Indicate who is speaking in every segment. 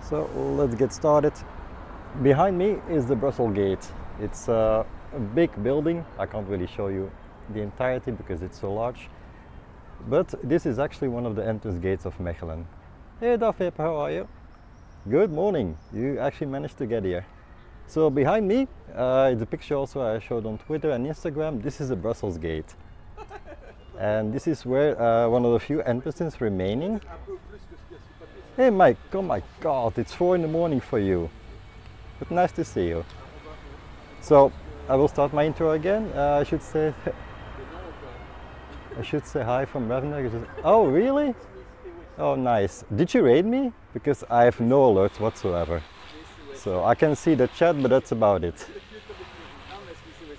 Speaker 1: So let's get started. Behind me is the Brussels Gate. It's a big building. I can't really show you the entirety because it's so large. But this is actually one of the entrance gates of Mechelen. Hey Dafip, how are you? Good morning. You actually managed to get here. So behind me, it's a picture also I showed on Twitter and Instagram. This is the Brussels Gate. And this is where one of the few entrances remaining. Hey Mike, oh my god, it's 4 in the morning for you. But nice to see you. So I will start my intro again. I should say hi from Ravner. Oh really? Oh nice. Did you raid me? Because I have no alerts whatsoever. So I can see the chat, but that's about it.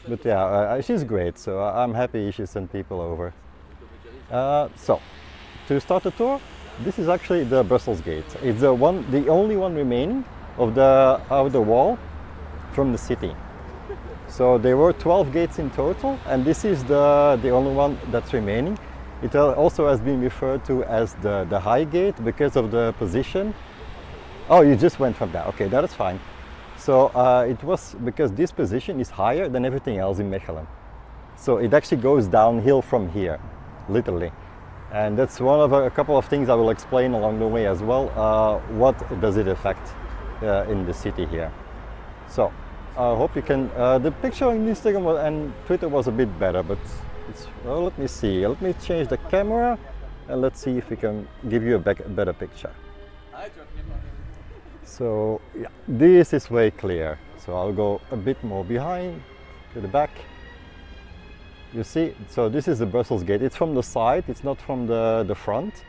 Speaker 1: But yeah, she's great, so I'm happy she sent people over. So, to start the tour, this is actually the Brussels Gate. It's the only one remaining of the outer wall from the city. So there were 12 gates in total, and this is the only one that's remaining. It also has been referred to as the High Gate because of the position. Oh, you just went from there. Okay, that is fine. So it was because this position is higher than everything else in Mechelen. So it actually goes downhill from here, literally. And that's one of a couple of things I will explain along the way as well. What does it affect in the city here? So I hope you can. The picture on Instagram and Twitter was a bit better, but it's. Well, let me see. Let me change the camera, and let's see if we can give you a better picture. So yeah, this is way clear. So I'll go a bit more behind to the back. You see, so this is the Brussels Gate. It's from the side, it's not from the front.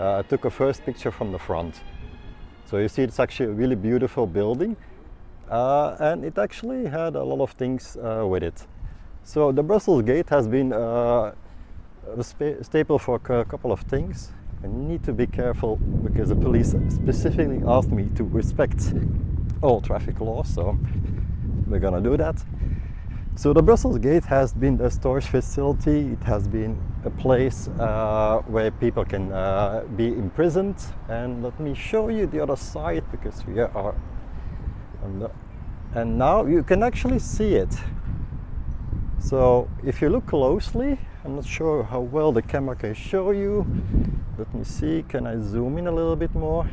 Speaker 1: I took a first picture from the front. So you see it's actually a really beautiful building. And it actually had a lot of things with it. So the Brussels Gate has been a staple for a couple of things. I need to be careful because the police specifically asked me to respect all traffic laws, so we're gonna do that. So the Brussels Gate has been a storage facility. It has been a place where people can be imprisoned. And let me show you the other side because we are on the... And now you can actually see it. So if you look closely, I'm not sure how well the camera can show you. Let me see, can I zoom in a little bit more?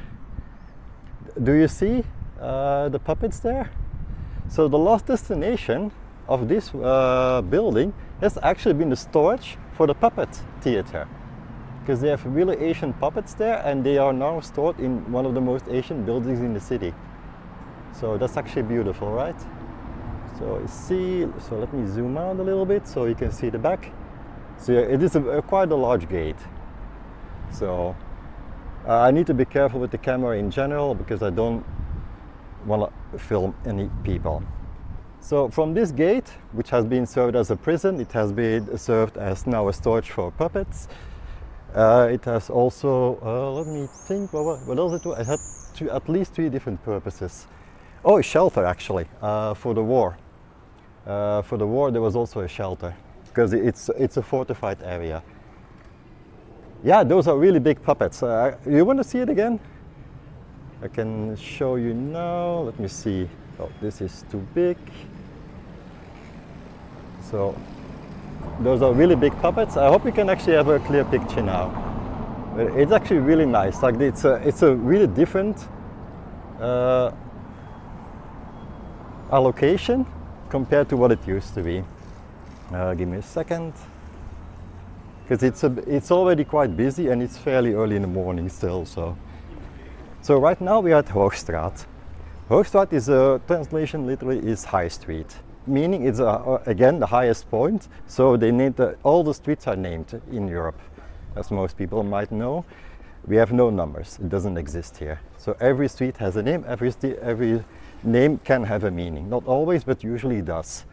Speaker 1: Do you see the puppets there? So the last destination of this building has actually been the storage for the puppet theater, because they have really ancient puppets there and they are now stored in one of the most ancient buildings in the city. So that's actually beautiful, right? So you see, so let me zoom out a little bit so you can see the back. So it is quite a large gate. So I need to be careful with the camera in general because I don't want to film any people. So from this gate, which has been served as a prison, it has been served as now a storage for puppets. It has also, let me think, what else it was? It had at least 3 different purposes. Oh, a shelter actually, for the war. For the war there was also a shelter because it's a fortified area. Yeah, those are really big puppets. You want to see it again? I can show you now. Let me see. Oh, this is too big. So those are really big puppets. I hope you can actually have a clear picture now. But it's actually really nice. Like it's a really different allocation compared to what it used to be. Give me a second. Because it's already quite busy and it's fairly early in the morning still. So right now we are at Hoogstraat. Hoogstraat is a translation literally is High Street, meaning it's again the highest point. So they named all the streets are named in Europe, as most people might know. We have no numbers; it doesn't exist here. So every street has a name. Every name can have a meaning. Not always, but usually it does.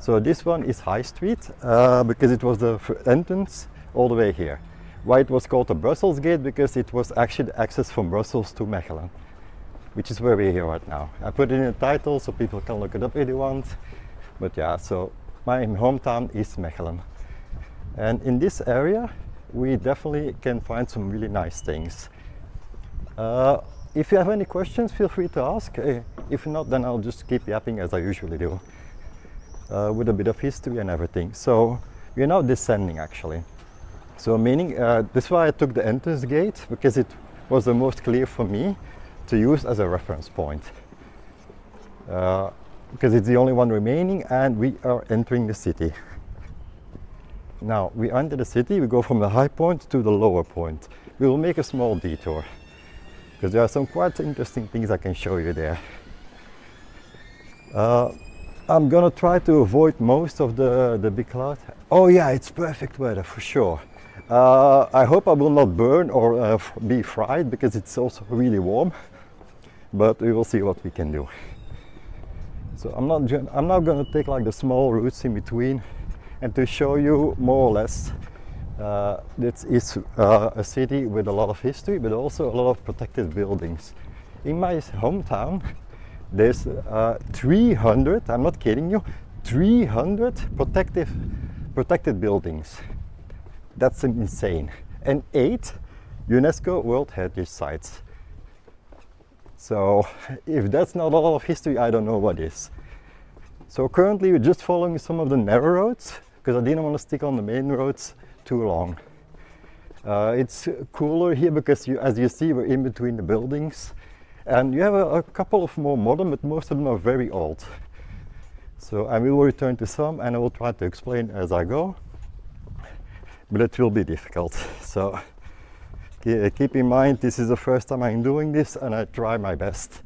Speaker 1: So this one is High Street because it was the entrance all the way here. Why it was called the Brussels Gate? Because it was actually the access from Brussels to Mechelen, which is where we're here right now. I put it in the title so people can look it up if they want. But yeah, so my hometown is Mechelen. And in this area, we definitely can find some really nice things. if you have any questions, feel free to ask. If not, then I'll just keep yapping as I usually do, with a bit of history and everything. So we're now descending actually. So meaning, this is why I took the entrance gate, because it was the most clear for me to use as a reference point. Because it's the only one remaining and we are entering the city. Now we enter the city, we go from the high point to the lower point. We will make a small detour because there are some quite interesting things I can show you there. I'm gonna try to avoid most of the big cloud. Oh yeah, it's perfect weather for sure. I hope I will not burn or be fried because it's also really warm, but we will see what we can do. So I'm not going to take like the small routes in between, and to show you more or less, this is a city with a lot of history, but also a lot of protected buildings. In my hometown, there's 300, I'm not kidding you, 300 protected buildings. That's insane. And 8 UNESCO World Heritage Sites. So if that's not a lot of history, I don't know what is. So currently we're just following some of the narrow roads because I didn't want to stick on the main roads too long. It's cooler here because as you see, we're in between the buildings, and you have a couple of more modern, but most of them are very old. So I will return to some and I will try to explain as I go, but it will be difficult. So keep in mind, this is the first time I'm doing this and I try my best.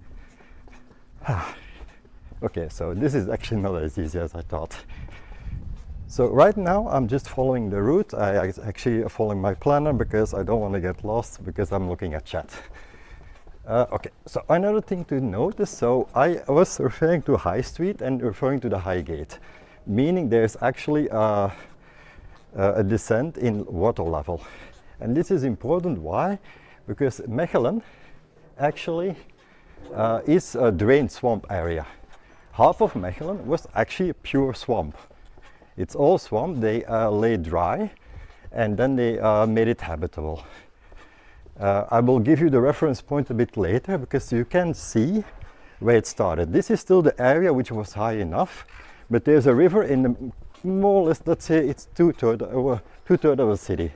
Speaker 1: Okay, so this is actually not as easy as I thought. So right now I'm just following the route. I actually following my planner because I don't want to get lost because I'm looking at chat. Okay, so another thing to notice, so I was referring to High Street and referring to the High Gate, meaning there's actually a descent in water level. And this is important, why? Because Mechelen actually is a drained swamp area. Half of Mechelen was actually a pure swamp. It's all swamp, they lay dry and then they made it habitable. I will give you the reference point a bit later because you can see where it started. This is still the area which was high enough, but there's a river in the more or less, let's say it's two-thirds of the city.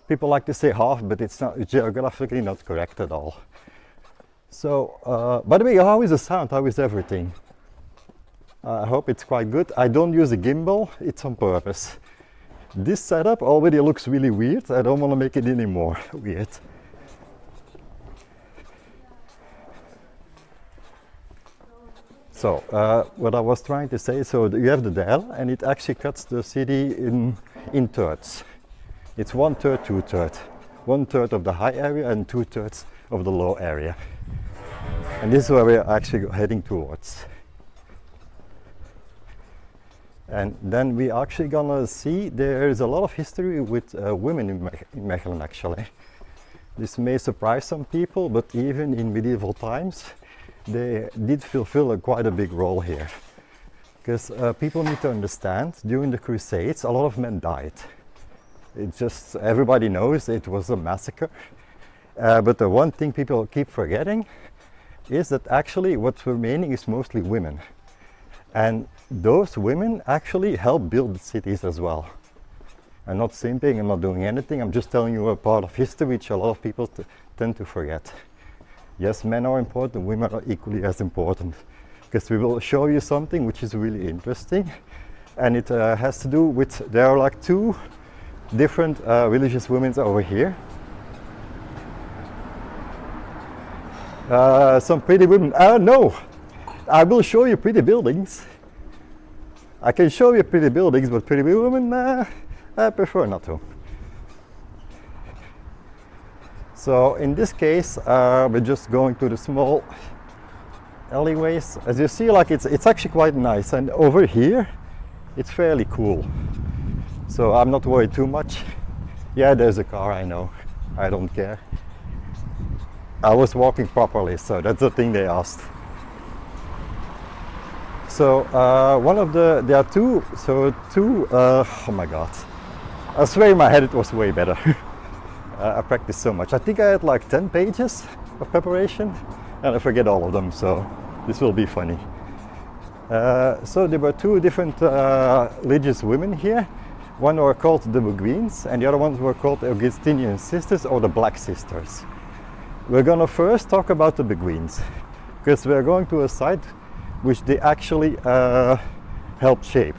Speaker 1: People like to say half, but it's not geographically not correct at all. So, by the way, how is the sound? How is everything? I hope it's quite good. I don't use a gimbal, it's on purpose. This setup already looks really weird. I don't want to make it any more weird. So, what I was trying to say, so you have the Dell, and it actually cuts the city in thirds. It's 1/3, 2/3. 1/3 of the high area and 2/3 of the low area. And this is where we're actually heading towards. And then we're actually gonna see there's a lot of history with women in Mechelen actually. This may surprise some people, but even in medieval times, they did fulfill quite a big role here. Because people need to understand, during the Crusades, a lot of men died. It's just, everybody knows it was a massacre. But the one thing people keep forgetting is that actually what's remaining is mostly women. And those women actually helped build the cities as well. I'm not simping, I'm not doing anything, I'm just telling you a part of history which a lot of people tend to forget. Yes, men are important, women are equally as important. Because we will show you something which is really interesting. And it has to do with, there are like 2 different religious women over here. Some pretty women. No, I will show you pretty buildings. I can show you pretty buildings, but pretty women, I prefer not to. So in this case, we're just going to the small alleyways. As you see, like it's actually quite nice, and over here, it's fairly cool. So I'm not worried too much. Yeah, there's a car, I know. I don't care. I was walking properly, so that's the thing they asked. So there are two, oh my god. I swear in my head it was way better. I practiced so much. I think I had like 10 pages of preparation, and I forget all of them, so this will be funny. So there were two different religious women here. One were called the Beguines, and the other ones were called the Augustinian Sisters or the Black Sisters. We're gonna first talk about the Beguines, because we're going to a site which they actually helped shape.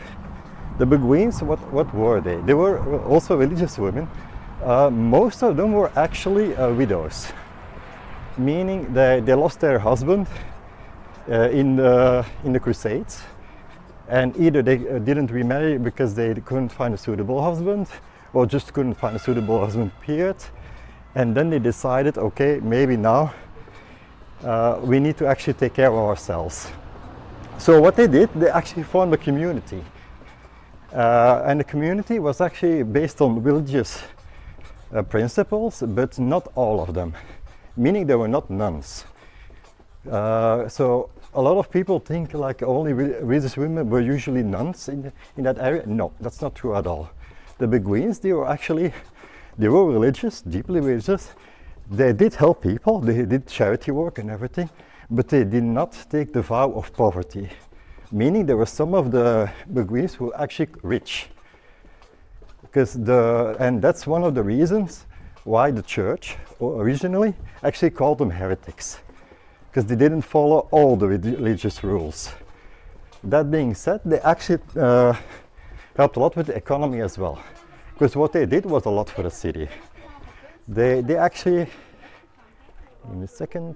Speaker 1: The Beguines, what were they? They were also religious women. Most of them were actually widows, meaning they lost their husband in the Crusades, and either they didn't remarry because they couldn't find a suitable husband, or just couldn't find a suitable husband, period. And then they decided, okay, maybe now we need to actually take care of ourselves. So what they did, they actually formed a community. And the community was actually based on religious principles, but not all of them, meaning they were not nuns. So a lot of people think like only religious women were usually nuns in that area. No, that's not true at all. The Beguines, they were religious, deeply religious. They did help people, they did charity work and everything, but they did not take the vow of poverty, meaning there were some of the Beguines who were actually rich. And that's one of the reasons why the church originally actually called them heretics, because they didn't follow all the religious rules. That being said, they actually helped a lot with the economy as well, because what they did was a lot for the city. They actually, give me a second,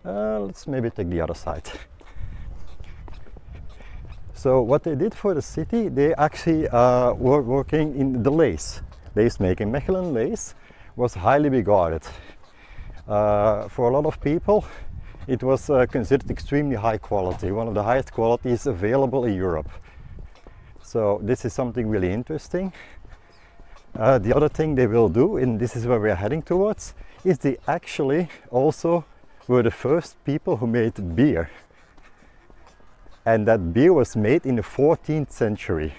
Speaker 1: let's maybe take the other side. So what they did for the city, they actually were working in the lace making. Mechelen lace was highly regarded. For a lot of people, it was considered extremely high quality, one of the highest qualities available in Europe. So this is something really interesting. The other thing they will do, and this is where we are heading towards, is they actually also were the first people who made beer. And that beer was made in the 14th century.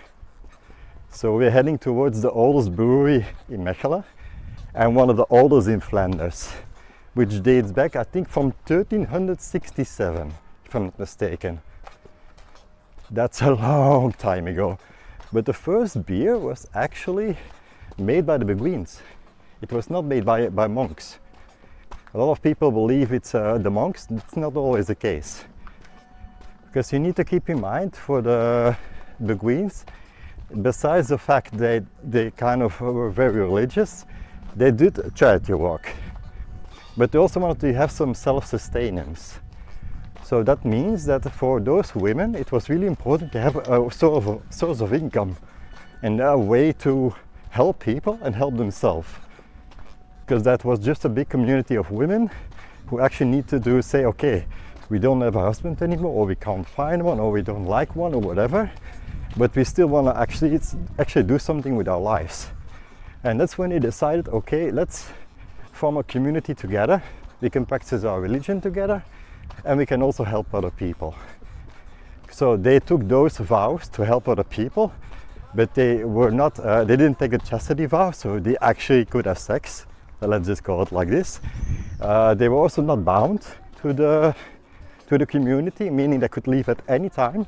Speaker 1: So we're heading towards the oldest brewery in Mechelen and one of the oldest in Flanders, which dates back, I think, from 1367, if I'm not mistaken. That's a long time ago. But the first beer was actually made by the Beguines. It was not made by monks. A lot of people believe it's the monks. It's not always the case. Because you need to keep in mind, for the Beguines, besides the fact that they kind of were very religious, they did charity work. But they also wanted to have some self-sustenance. So that means that for those women, it was really important to have a source of income and a way to help people and help themselves. Because that was just a big community of women who actually need to say, okay, we don't have a husband anymore, or we can't find one, or we don't like one, or whatever, but we still want to actually do something with our lives. And that's when they decided, okay, let's form a community together. We can practice our religion together, and we can also help other people. So they took those vows to help other people, but they were not, they didn't take a chastity vow, so they actually could have sex. Let's just call it like this. They were also not bound to the community, meaning they could leave at any time.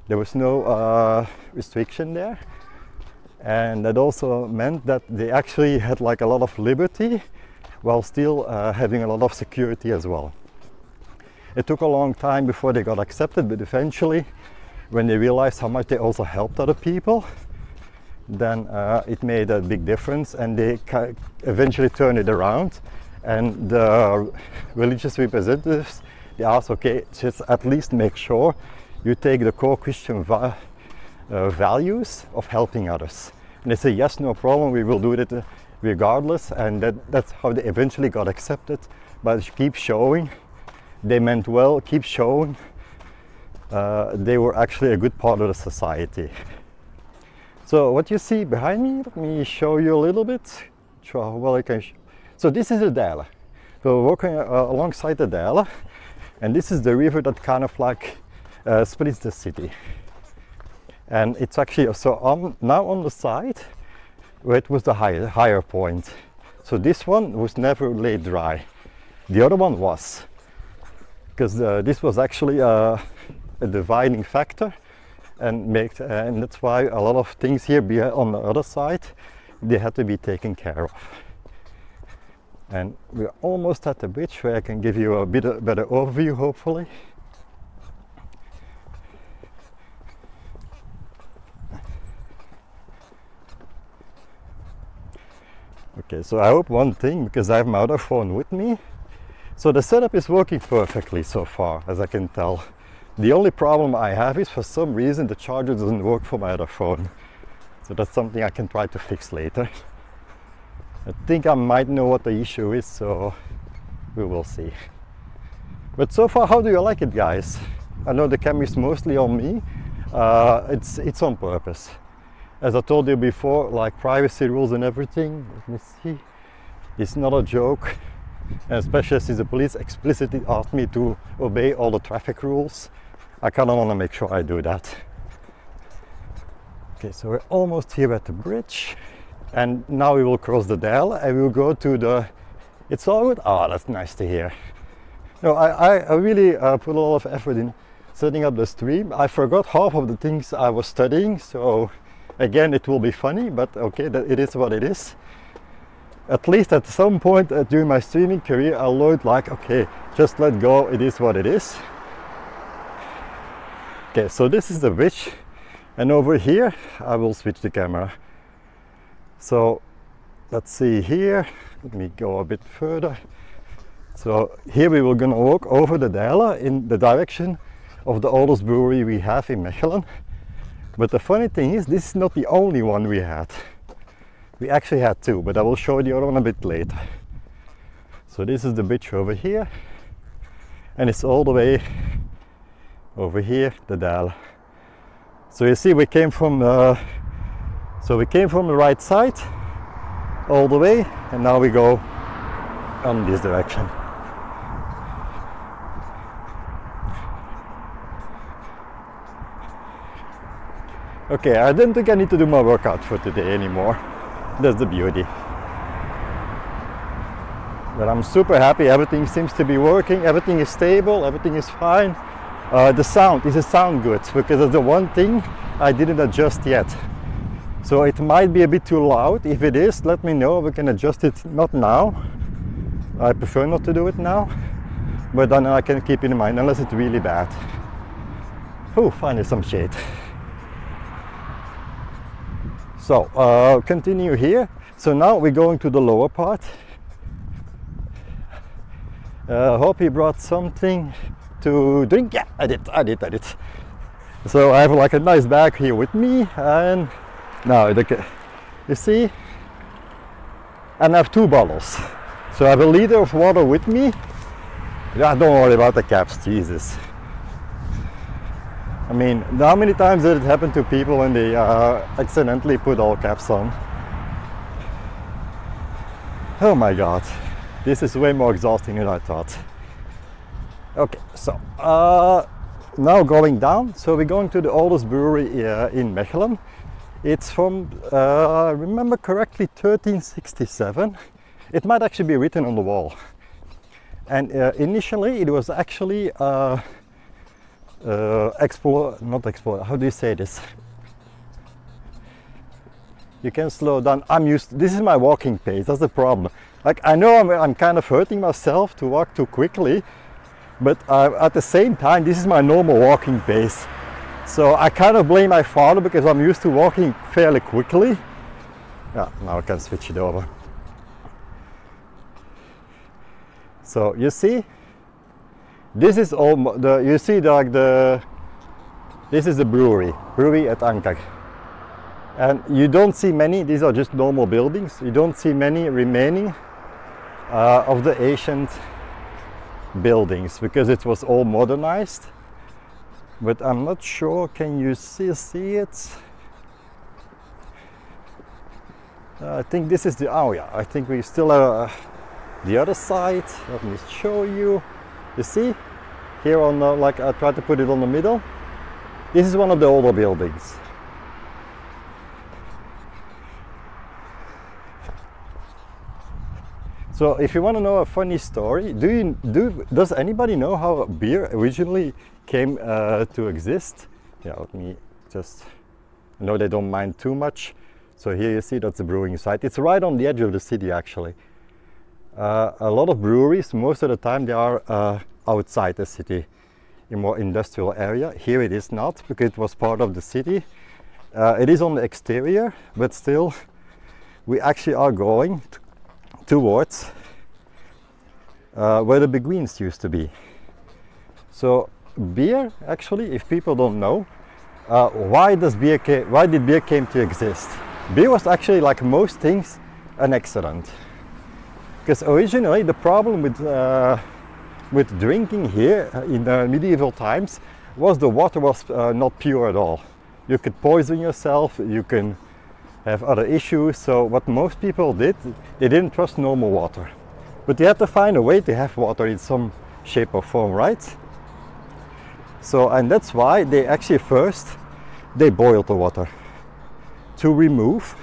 Speaker 1: There was no restriction there. And that also meant that they actually had like a lot of liberty while still having a lot of security as well. It took a long time before they got accepted, but eventually, when they realized how much they also helped other people, then it made a big difference, and they eventually turned it around. And the religious representatives, they asked, okay, just at least make sure you take the core Christian values of helping others. And they say, yes, no problem, we will do it regardless. And that's how they eventually got accepted. But keep showing, they meant well, keep showing they were actually a good part of the society. So what you see behind me, let me show you a little bit. Well, I can so this is the Dijle. So we're walking alongside the Dijle, and this is the river that kind of like splits the city. And it's actually now on the side where it was the higher point. So this one was never laid dry. The other one was, because this was actually a dividing factor, and that's why a lot of things here on the other side, they had to be taken care of. And we're almost at the bridge where I can give you a better overview, hopefully. Okay, so I hope one thing, because I have my other phone with me. So the setup is working perfectly so far, as I can tell. The only problem I have is, for some reason, the charger doesn't work for my other phone. So that's something I can try to fix later. I think I might know what the issue is, so we will see. But so far, how do you like it, guys? I know the camera is mostly on me. It's on purpose. As I told you before, like privacy rules and everything, let me see, it's not a joke. And especially since the police explicitly asked me to obey all the traffic rules, I kind of want to make sure I do that. Okay, so we're almost here at the bridge. And now we will cross the Dale and we will go to the... It's all good? Oh, that's nice to hear. No, I really put a lot of effort in setting up the stream. I forgot half of the things I was studying, so again, it will be funny, but okay, it is what it is. At least at some point during my streaming career, I learned like, okay, just let go, it is what it is. Okay, so this is the bridge, and over here, I will switch the camera. So, let's see here, let me go a bit further. So here we were gonna walk over the Dale in the direction of the oldest brewery we have in Mechelen. But the funny thing is, this is not the only one we had. We actually had two, but I will show you the other one a bit later. So this is the bridge over here, and it's all the way over here, the Dale. So you see, we came from the right side all the way, and now we go on this direction. Okay, I don't think I need to do my workout for today anymore. That's the beauty. But I'm super happy, everything seems to be working, everything is stable, everything is fine. The sound, is it sound good? Because that's the one thing I didn't adjust yet. So it might be a bit too loud. If it is, let me know, we can adjust it, not now. I prefer not to do it now, but then I can keep it in mind, unless it's really bad. Oh, finally some shade. So continue here. So now we're going to the lower part. Hope you brought something to drink. Yeah, I did. So I have like a nice bag here with me, and now you see, and I have 2 bottles. So I have a liter of water with me. Yeah, don't worry about the caps, Jesus. I mean, how many times did it happen to people when they accidentally put all caps on? Oh my god, this is way more exhausting than I thought. Okay, so now going down. So we're going to the oldest brewery in Mechelen. It's from, I remember correctly, 1367. It might actually be written on the wall. And initially it was actually how do you say this? You can slow down. This is my walking pace, that's the problem. Like, I know I'm kind of hurting myself to walk too quickly, but at the same time, this is my normal walking pace. So I kind of blame my father because I'm used to walking fairly quickly. Yeah, now I can switch it over. So you see, this is all this is the brewery at Anker. And you don't see many, these are just normal buildings. You don't see many remaining of the ancient buildings because it was all modernized. But I'm not sure, can you see it? I think this is I think we still have the other side. Let me show you. You see, here on the, like I tried to put it on the middle. This is one of the older buildings. So if you want to know a funny story, does anybody know how beer originally came to exist? Yeah, let me just, I know they don't mind too much. So here you see that's the brewing site. It's right on the edge of the city actually. A lot of breweries, most of the time they are outside the city, in more industrial area. Here it is not, because it was part of the city. It is on the exterior, but still we actually are going towards where the beguines used to be. So beer, actually, if people don't know, why did beer came to exist? Beer was actually, like most things, an accident. Because originally the problem with drinking here in the medieval times was the water was not pure at all. You could poison yourself, you can have other issues. So what most people did, they didn't trust normal water. But they had to find a way to have water in some shape or form, right? So, and that's why they actually they boiled the water to remove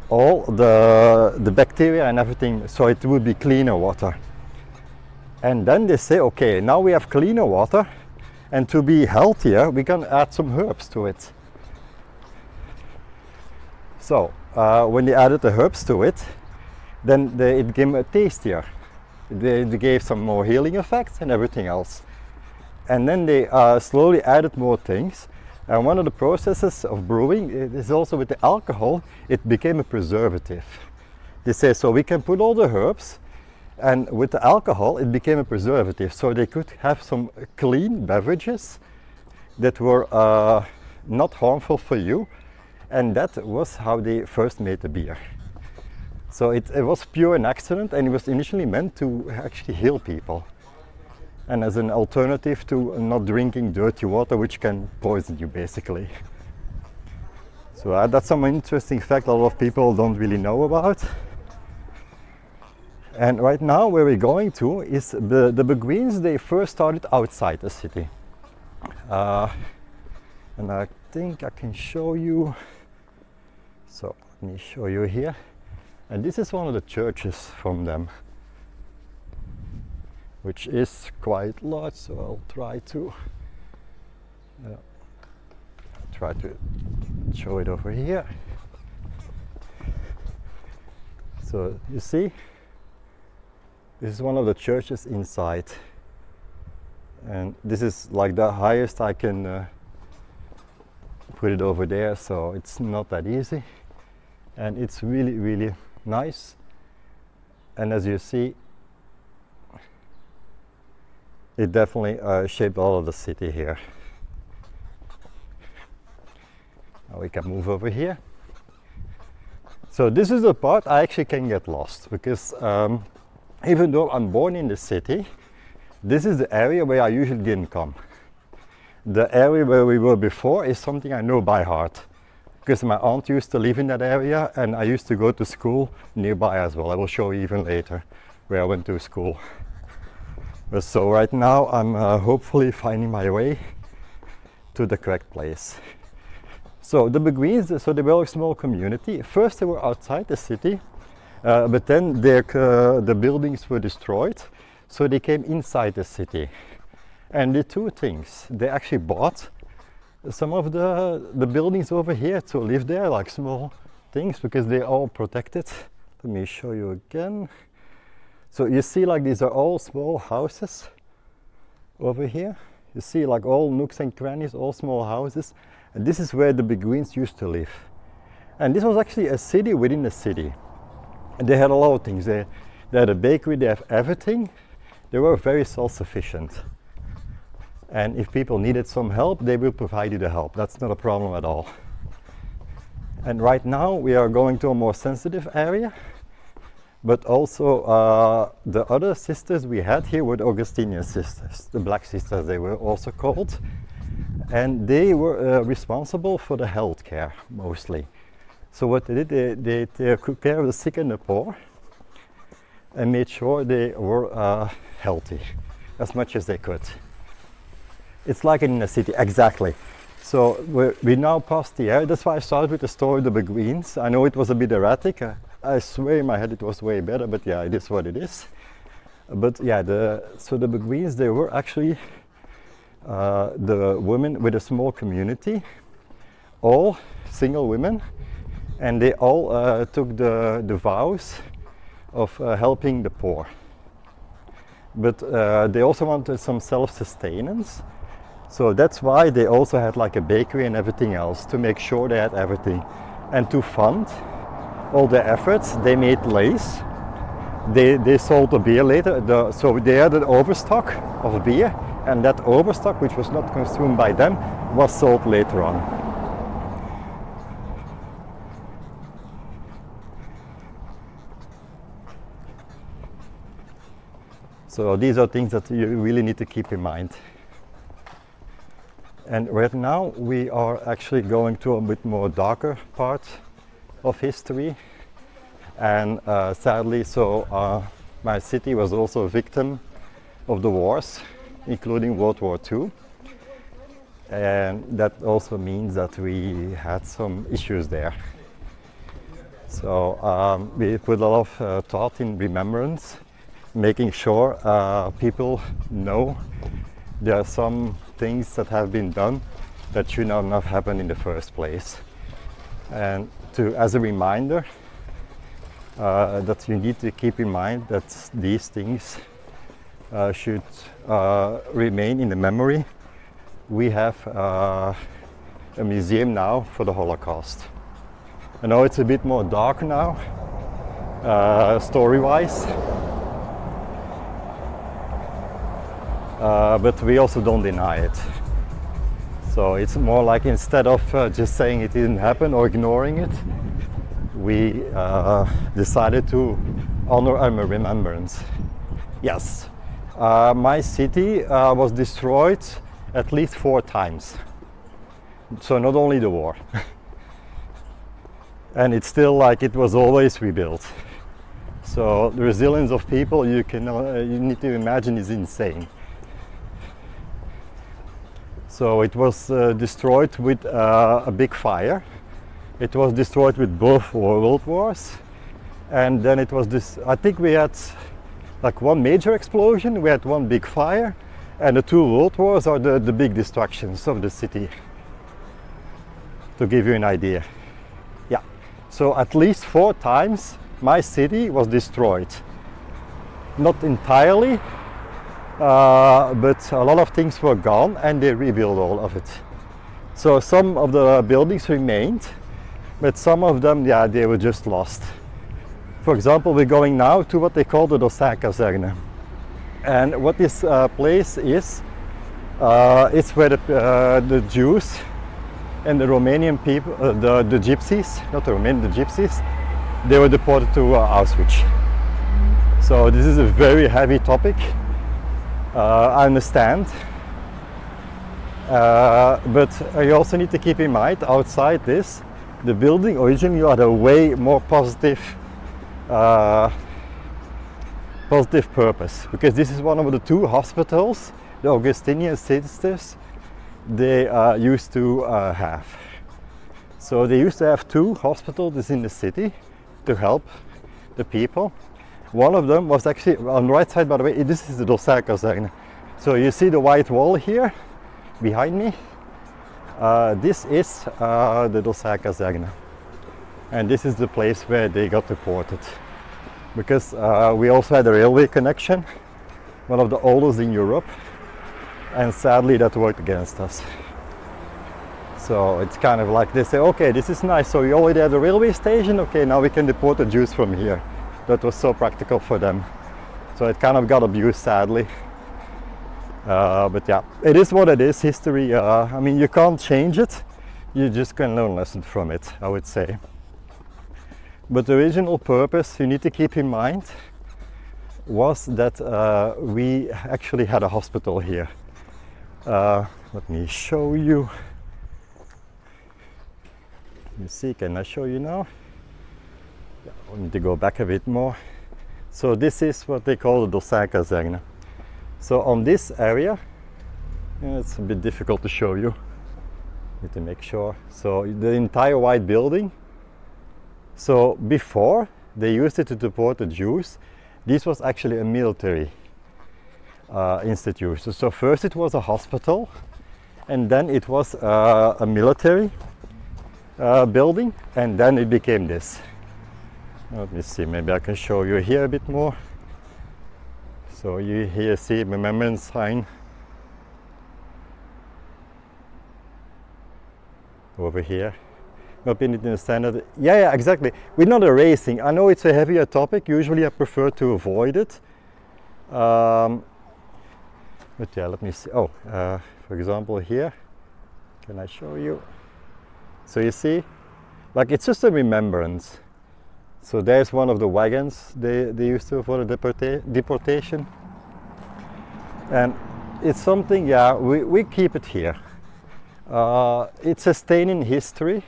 Speaker 1: all the bacteria and everything, so it would be cleaner water. And then they say, okay, now we have cleaner water, and to be healthier, we can add some herbs to it. So when they added the herbs to it, then it became tastier. They gave some more healing effects and everything else. And then they slowly added more things. And one of the processes of brewing is also with the alcohol, it became a preservative. They say, so we can put all the herbs, and with the alcohol, it became a preservative. So they could have some clean beverages that were not harmful for you. And that was how they first made the beer. So it was pure an accident, and it was initially meant to actually heal people. And as an alternative to not drinking dirty water, which can poison you basically. So that's some interesting fact a lot of people don't really know about. And right now where we're going to is the beguines. They first started outside the city. And I think I can show you. So let me show you here. And this is one of the churches from them, which is quite large, so I'll try to show it over here. So you see, this is one of the churches inside, and this is like the highest I can put it over there, so it's not that easy, and it's really, really nice. And as you see, it definitely shaped all of the city here. Now we can move over here. So this is the part I actually can get lost, because even though I'm born in the city, this is the area where I usually didn't come. The area where we were before is something I know by heart, because my aunt used to live in that area, and I used to go to school nearby as well. I will show you even later where I went to school. But so right now I'm hopefully finding my way to the correct place. So the beguines, so they were a small community. First they were outside the city, but then the buildings were destroyed, so they came inside the city. And did two things. They actually bought some of the buildings over here to live there, like small things, because they're all protected. Let me show you again. So you see, like, these are all small houses over here. You see, like, all nooks and crannies, all small houses. And this is where the beguines used to live. And this was actually a city within a city. And they had a lot of things. They had a bakery, they have everything. They were very self-sufficient. And if people needed some help, they will provide you the help. That's not a problem at all. And right now we are going to a more sensitive area. But also the other sisters we had here were the Augustinian sisters, the Black Sisters they were also called. And they were responsible for the health care mostly. So what they did, they took care of the sick and the poor and made sure they were healthy as much as they could. It's like in a city, exactly. So we now passed the area. That's why I started with the story of the beguines. I know it was a bit erratic. I swear in my head it was way better, but yeah, it is what it is. But yeah, so the Beguines, they were actually the women with a small community, all single women, and they all took the vows of helping the poor. But they also wanted some self-sustenance, so that's why they also had like a bakery and everything else to make sure they had everything. And to fund all their efforts, they made lace. They sold the beer later, so they had an overstock of beer, and that overstock, which was not consumed by them, was sold later on. So these are things that you really need to keep in mind. And right now we are actually going to a bit more darker part of history. And sadly, my city was also a victim of the wars, including World War II. And that also means that we had some issues there. So we put a lot of thought in remembrance, making sure people know there are some things that have been done that should not have happened in the first place. And as a reminder, that you need to keep in mind that these things should remain in the memory. We have a museum now for the Holocaust. I know it's a bit more dark now, story-wise, but we also don't deny it. So it's more like, instead of just saying it didn't happen or ignoring it, we decided to honor our remembrance. Yes, my city was destroyed at least 4 times. So not only the war. And it's still like it was always rebuilt. So the resilience of people, you need to imagine, is insane. So it was destroyed with a big fire. It was destroyed with both world wars, and then it was I think we had like one major explosion, we had one big fire, and the 2 world wars are the big destructions of the city, to give you an idea. Yeah, so at least 4 times my city was destroyed. Not entirely, but a lot of things were gone, and they rebuilt all of it. So some of the buildings remained, but some of them, yeah, they were just lost. For example, we're going now to what they call the Dossard-kazerne. And what this place is, it's where the Jews and the Romanian people, the gypsies, not the Romanian, the gypsies, they were deported to Auschwitz. So this is a very heavy topic, I understand. But you also need to keep in mind, outside this, the building originally had a way more positive purpose, because this is one of the 2 hospitals the Augustinian sisters they used to have. So they used to have 2 hospitals in the city to help the people. One of them was actually on the right side, by the way. This is the Dossard-kazerne. So you see the white wall here behind me. This is the Dossard-kazerne, and this is the place where they got deported, because we also had a railway connection, one of the oldest in Europe, and sadly that worked against us. So it's kind of like they say, okay, this is nice, so we already have a railway station, okay, now we can deport the Jews from here. That was so practical for them. So it kind of got abused, sadly. But yeah, it is what it is. History, I mean, you can't change it, you just can learn lessons from it, I would say. But the original purpose, you need to keep in mind, was that we actually had a hospital here. Let me show you. You see, can I show you now? Yeah, I need to go back a bit more. So this is what they call the Dossard-kazerne. So on this area, it's a bit difficult to show you. Need to make sure. So the entire white building. So before They used it to deport the Jews. This was actually a military institution. So first it was a hospital, and then it was a military building, and then it became this. Let me see, maybe I can show you here a bit more. So you here see remembrance sign over here. Opinion in the standard. Yeah, exactly. We're not erasing. I know it's a heavier topic. Usually I prefer to avoid it. But yeah, let me see. Oh, for example here, can I show you? So you see, like it's just a remembrance. So there's one of the wagons they used to for the deportation. And it's something, yeah, we keep it here. It's a stain in history.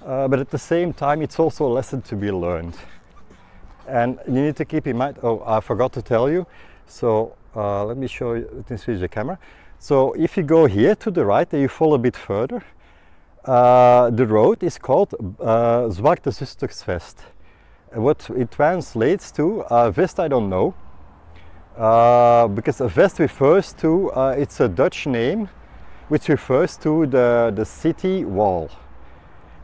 Speaker 1: But at the same time, it's also a lesson to be learned. And you need to keep in mind, oh, I forgot to tell you. So let me show you, let me switch the camera. So if you go here to the right and you follow a bit further, the road is called Zwarte Zustersvest. What it translates to, vest I don't know, because a vest refers to, it's a Dutch name, which refers to the city wall.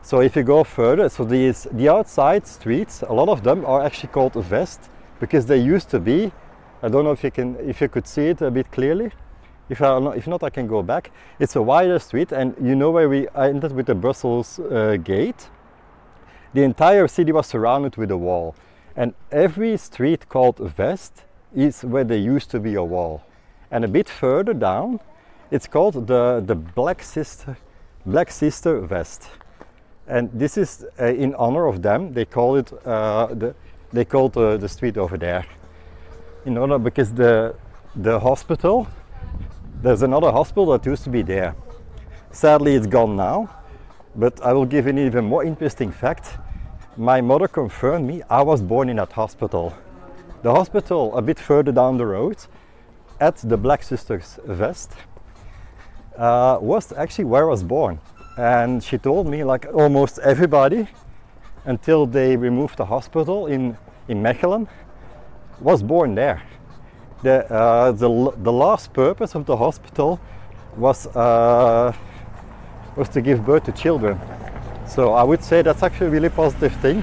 Speaker 1: So if you go further, so the outside streets, a lot of them are actually called a vest because they used to be. I don't know if you could see it a bit clearly. If not, I can go back. It's a wider street, and you know where we entered with the Brussels gate. The entire city was surrounded with a wall, and every street called a vest is where there used to be a wall. And a bit further down, it's called the Black Sister Vest. And this is in honor of them. They call it the street over there. In honor, because the hospital, there's another hospital that used to be there. Sadly, it's gone now. But I will give an even more interesting fact. My mother confirmed me. I was born in that hospital. The hospital a bit further down the road, at the Black Sisters Vest, was actually where I was born. And she told me, like almost everybody, until they removed the hospital in Mechelen, was born there. The last purpose of the hospital was to give birth to children. So I would say that's actually a really positive thing.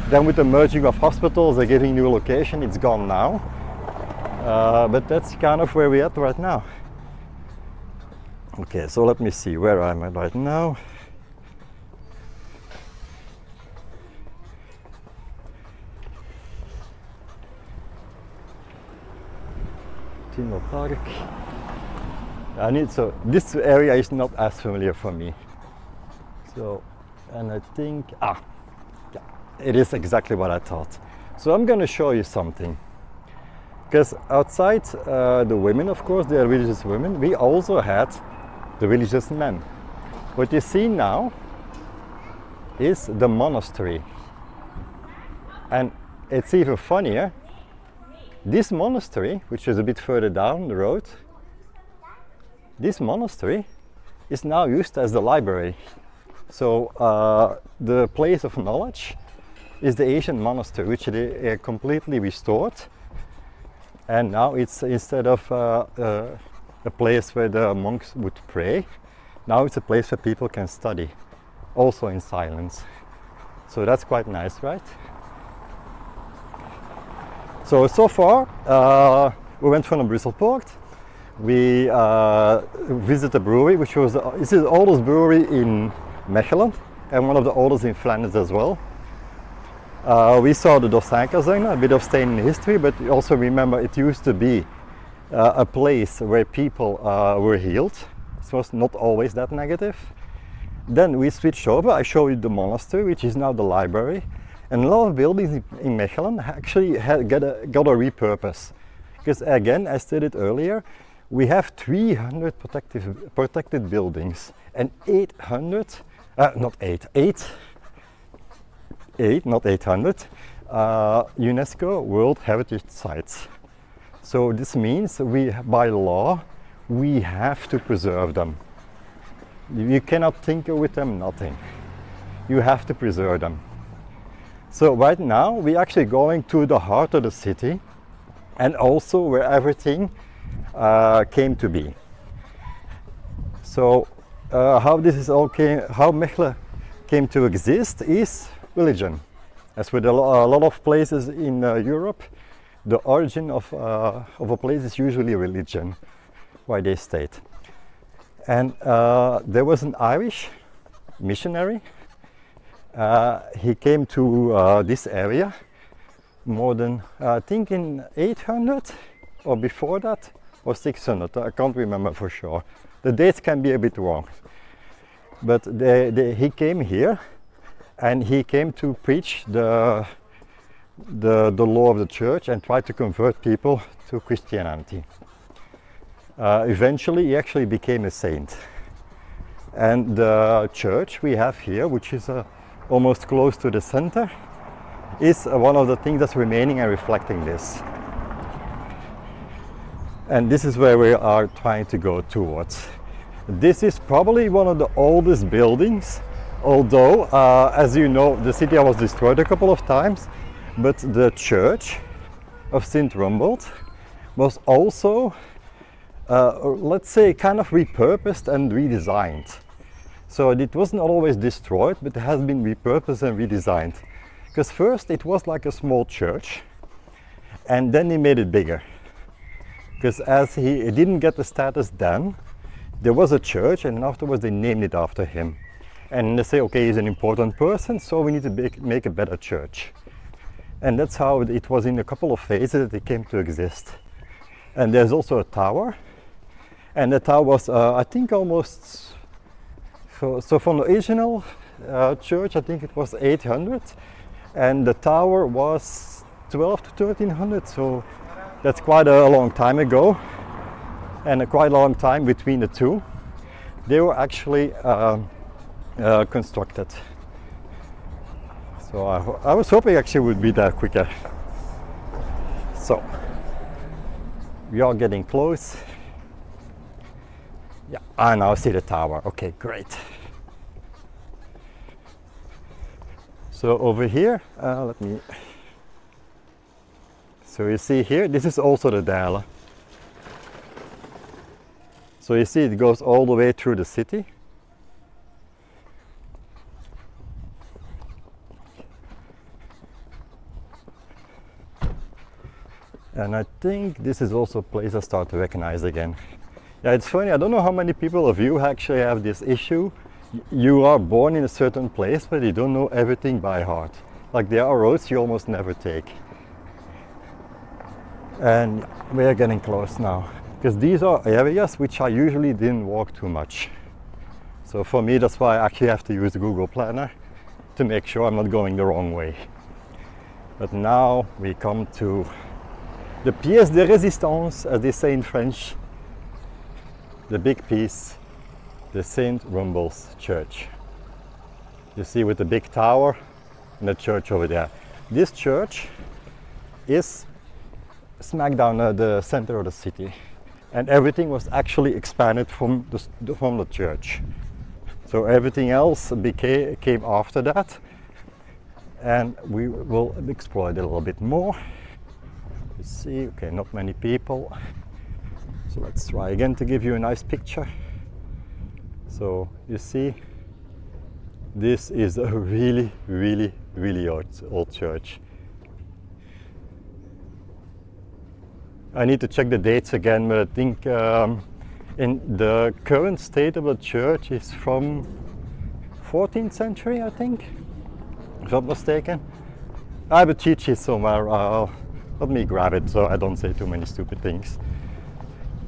Speaker 1: Then with the merging of hospitals, they're giving new location, it's gone now. But that's kind of where we're at right now. Okay, so let me see, where am I right now? Timber Park. So this area is not as familiar for me. So, and I think, yeah, it is exactly what I thought. So I'm going to show you something. Because outside the women, of course, the religious women, we also had the religious men. What you see now is the monastery. And it's even funnier. This monastery, which is a bit further down the road, this monastery is now used as the library. So the place of knowledge is the ancient monastery, which they completely restored. And now it's, instead of a place where the monks would pray, now it's a place where people can study, also in silence. So that's quite nice, right? So far, we went from the Brussels port. We visited the brewery, which was this is the oldest brewery in Mechelen and one of the oldest in Flanders as well. We saw the Dossijnkazerne, a bit of stain in history, but also remember it used to be a place where people were healed. It was not always that negative. Then we switched over. I showed you the monastery, which is now the library. And a lot of buildings in Mechelen actually got a repurpose. Because again, I stated earlier, we have 300 protected buildings and 800, not 8, 8, not 800, UNESCO World Heritage Sites. So this means by law, we have to preserve them. You cannot tinker with them, nothing. You have to preserve them. So right now we're actually going to the heart of the city, and also where everything came to be. So how this is all how Mechelen came to exist is religion. As with a lot of places in Europe, the origin of a place is usually religion, why they state. And there was an Irish missionary. He came to this area more than, I think in 800 or before that, or 600, I can't remember for sure. The dates can be a bit wrong. But he came here, and he came to preach the law of the church and try to convert people to Christianity. Eventually he actually became a saint. And the church we have here, which is almost close to the center, is one of the things that's remaining and reflecting this. And this is where we are trying to go towards. This is probably one of the oldest buildings, although as you know, the city was destroyed a couple of times, but the church of St. Rumbold was also, let's say, kind of repurposed and redesigned. So it wasn't always destroyed, but it has been repurposed and redesigned. Because first it was like a small church, and then he made it bigger. Because as he didn't get the status then, there was a church, and afterwards they named it after him. And they say, okay, he's an important person, so we need to make a better church. And that's how it was in a couple of phases that it came to exist. And there's also a tower, and the tower was, I think, almost, so from the original church, I think it was 800, and the tower was 12 to 1300, so that's quite a long time ago, and a quite long time between the two. They were actually constructed. So I was hoping actually it would be that quicker. So we are getting close. Yeah, I now see the tower. Okay, great. So over here, let me. So you see here, this is also the Dale. So you see it goes all the way through the city. And I think this is also a place I start to recognize again. Yeah, it's funny, I don't know how many people of you actually have this issue. You are born in a certain place, but you don't know everything by heart. Like there are roads you almost never take. And we are getting close now. Because these are areas which I usually didn't walk too much. So for me, that's why I actually have to use the Google Planner to make sure I'm not going the wrong way. But now we come to the pièce de résistance, as they say in French, the big piece, the St. Rumbold's Church. You see with the big tower and the church over there. This church is smack down the center of the city, and everything was actually expanded from the church. So everything else came after that, and we will explore it a little bit more. You see, okay, not many people. So let's try again to give you a nice picture. So you see, this is a really, really, really old church. I need to check the dates again, but I think in the current state of the church is from 14th century, I think, if I'm not mistaken. I have a cheat sheet somewhere. Let me grab it so I don't say too many stupid things.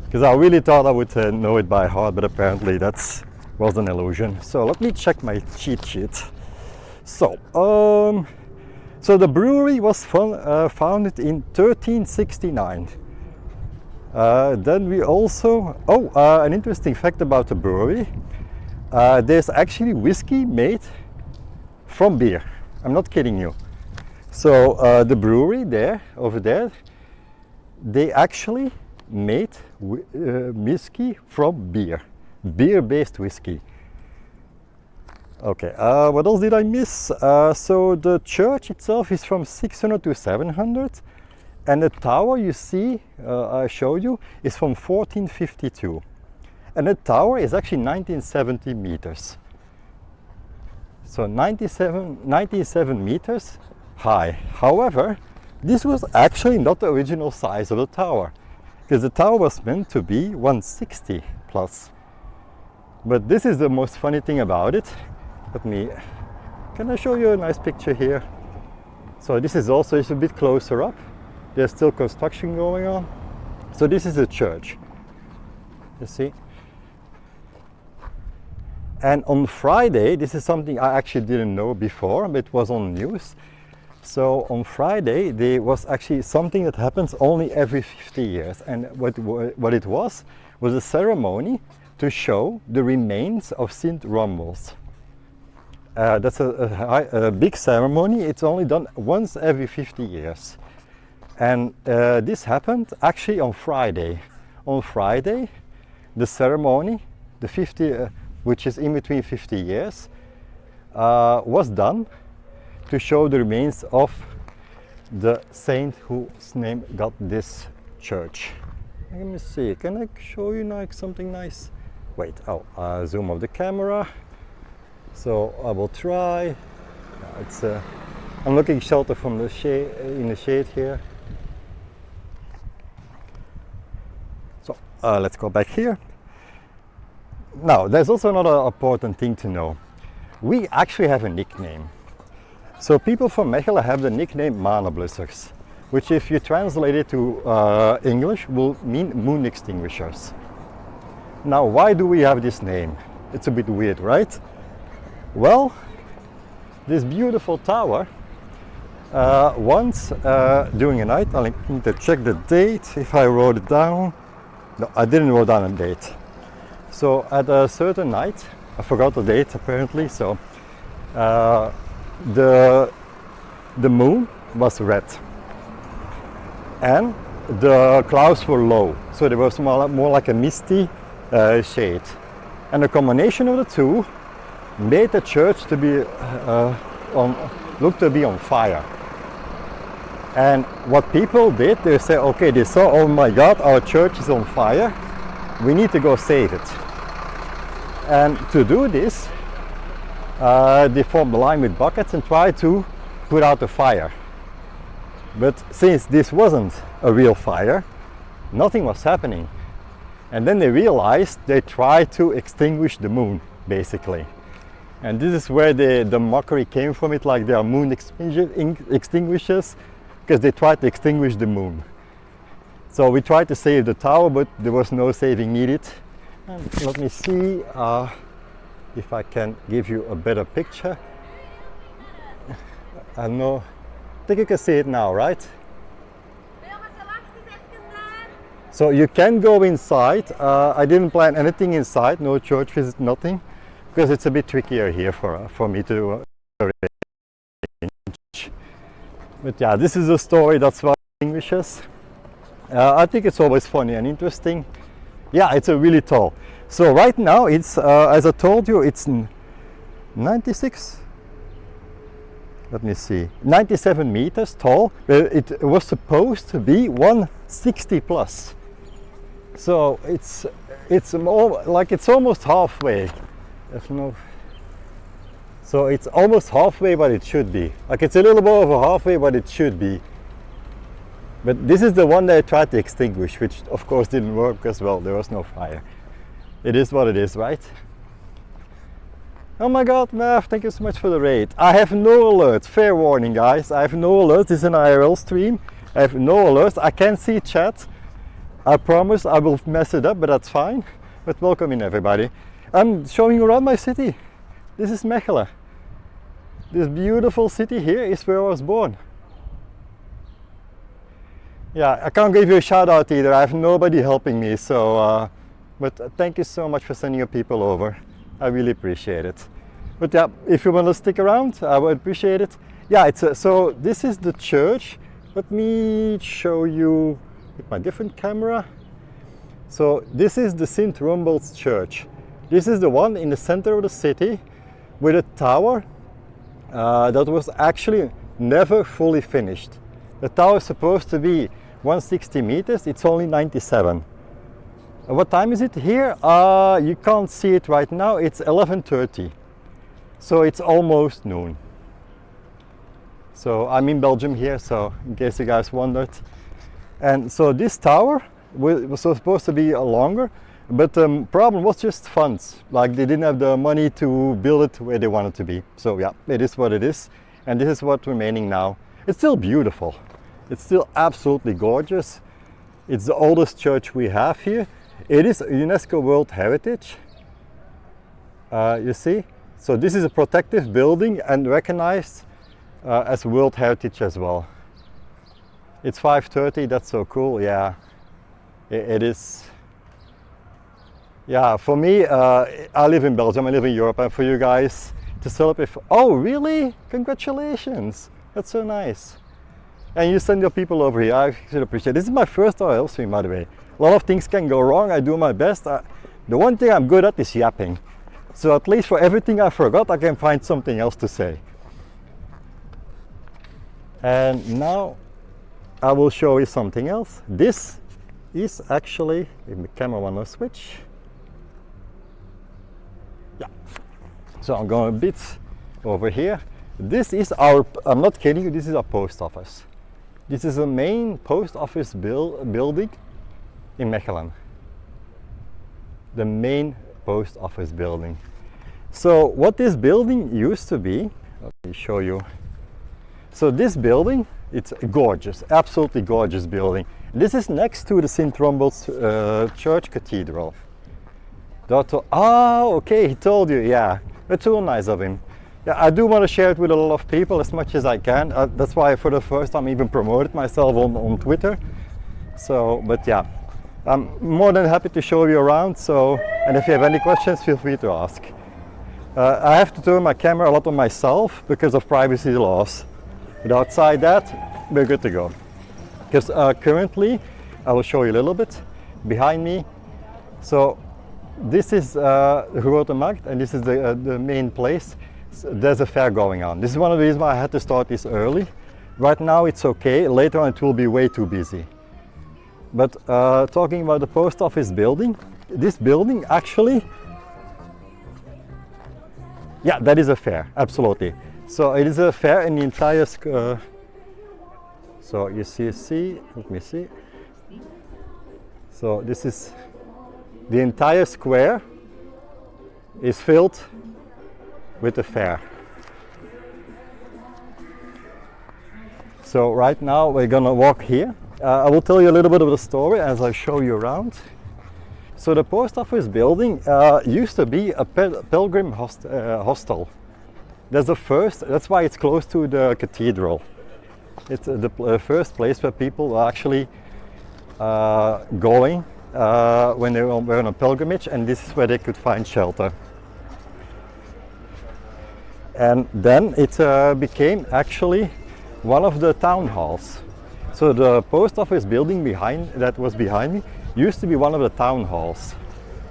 Speaker 1: Because I really thought I would know it by heart, but apparently that was an illusion. So let me check my cheat sheet. So, so the brewery was founded in 1369. Then we also, an interesting fact about the brewery. There's actually whiskey made from beer. I'm not kidding you. So the brewery over there, they actually made whiskey from beer, beer-based whiskey. Okay, what else did I miss? So the church itself is from 600 to 700, and the tower you see, I showed you, is from 1452. And the tower is actually 1970 meters. So 97 meters high. However, this was actually not the original size of the tower, because the tower was meant to be 160 plus. But this is the most funny thing about it. Can I show you a nice picture here? So this is also just a bit closer up. There's still construction going on. So this is a church, you see. And on Friday, this is something I actually didn't know before, but it was on news. So on Friday, there was actually something that happens only every 50 years. And what it was a ceremony to show the remains of Saint Romulus. That's a big ceremony. It's only done once every 50 years. And this happened actually on Friday. On Friday, the ceremony, the 50, which is in between 50 years, was done to show the remains of the saint whose name got this church. Let me see, can I show you like something nice? Wait, zoom of the camera. So I will try. I'm looking shelter from the shade, in the shade here. So let's go back here. Now, there's also another important thing to know. We actually have a nickname. So people from Mechelen have the nickname Manenblussers, which if you translate it to English will mean moon extinguishers. Now, why do we have this name? It's a bit weird, right? Well, this beautiful tower, once during a night, I need to check the date if I wrote it down. No, I didn't write down a date. So at a certain night, I forgot the date apparently, so the moon was red and the clouds were low, so there was more like a misty shade, and the combination of the two made the church to be look to be on fire. And what people did, they said, okay, they saw, oh my god, our church is on fire, we need to go save it. And to do this, they formed a line with buckets and tried to put out the fire. But since this wasn't a real fire, nothing was happening. And then they realized they tried to extinguish the moon, basically. And this is where the mockery came from, it like they are moon extinguishers, because they tried to extinguish the moon. So we tried to save the tower, but there was no saving needed. And let me see if I can give you a better picture. I think you can see it now, right? So you can go inside. I didn't plan anything inside, no church visit, nothing, because it's a bit trickier here for me to arrange. But yeah, this is a story that's what distinguishes. I think it's always funny and interesting. Yeah, it's a really tall. So right now it's, as I told you, it's 96. Let me see, 97 meters tall. It was supposed to be 160 plus. So it's more like it's almost halfway. So it's almost halfway what it should be. Like it's a little more over halfway what it should be. But this is the one that I tried to extinguish, which of course didn't work because, well, there was no fire. It is what it is, right? Oh my god, Mav, thank you so much for the raid. I have no alerts, fair warning guys, I have no alerts. This is an IRL stream, I have no alerts. I can see chat, I promise I will mess it up, but that's fine. But welcome in everybody. I'm showing you around my city. This is Mechelen. This beautiful city here is where I was born. Yeah, I can't give you a shout out either, I have nobody helping me, so but thank you so much for sending your people over. I really appreciate it. But yeah, if you want to stick around, I would appreciate it. Yeah, so this is the church. Let me show you with my different camera. So this is the St. Romulus church. This is the one in the center of the city. with a tower that was actually never fully finished. The tower is supposed to be 160 meters, it's only 97. What time is it here? You can't see it right now, it's 11:30. So it's almost noon. So I'm in Belgium here, so in case you guys wondered. And so this tower was supposed to be longer, but the problem was just funds. Like they didn't have the money to build it where they wanted to be. So yeah, it is what it is. And this is what's remaining now. It's still beautiful. It's still absolutely gorgeous. It's the oldest church we have here. It is a UNESCO World Heritage. You see? So this is a protective building and recognized as World Heritage as well. It's 5:30, that's so cool, yeah. It is. Yeah, for me, I live in Belgium, I live in Europe, and for you guys to celebrate, oh really? Congratulations, that's so nice. And you send your people over here, I should appreciate it. This is my first oil stream, by the way. A lot of things can go wrong, I do my best. The one thing I'm good at is yapping. So at least for everything I forgot, I can find something else to say. And now I will show you something else. This is actually, if the camera wanna switch. Yeah. So I'm going a bit over here. This is our, I'm not kidding you, this is our post office. This is a main post office building in Mechelen. The main post office building. So what this building used to be, let me show you. So this building, it's a gorgeous, absolutely gorgeous building. This is next to the St. Rombold's Church Cathedral. Okay, he told you, yeah. That's real nice of him. Yeah, I do want to share it with a lot of people as much as I can. That's why for the first time I even promoted myself on Twitter. So, but yeah, I'm more than happy to show you around. So, and if you have any questions, feel free to ask. I have to turn my camera a lot on myself because of privacy laws. But outside that, we're good to go. Because currently, I will show you a little bit behind me. So this is Grote Markt, and this is the main place. So there's a fair going on. This is one of the reasons why I had to start this early. Right now it's okay, later on it will be way too busy. But talking about the post office building, this building actually, yeah, that is a fair, absolutely. So it is a fair in the entire, so you see, let me see. So this is, the entire square is filled with the fair. So right now we're gonna walk here. I will tell you a little bit of the story as I show you around. So the post office building used to be a pilgrim hostel. That's why it's close to the cathedral. It's the first place where people were actually going when they were on a pilgrimage, and this is where they could find shelter. And then it became actually one of the town halls. So the post office building that was behind me used to be one of the town halls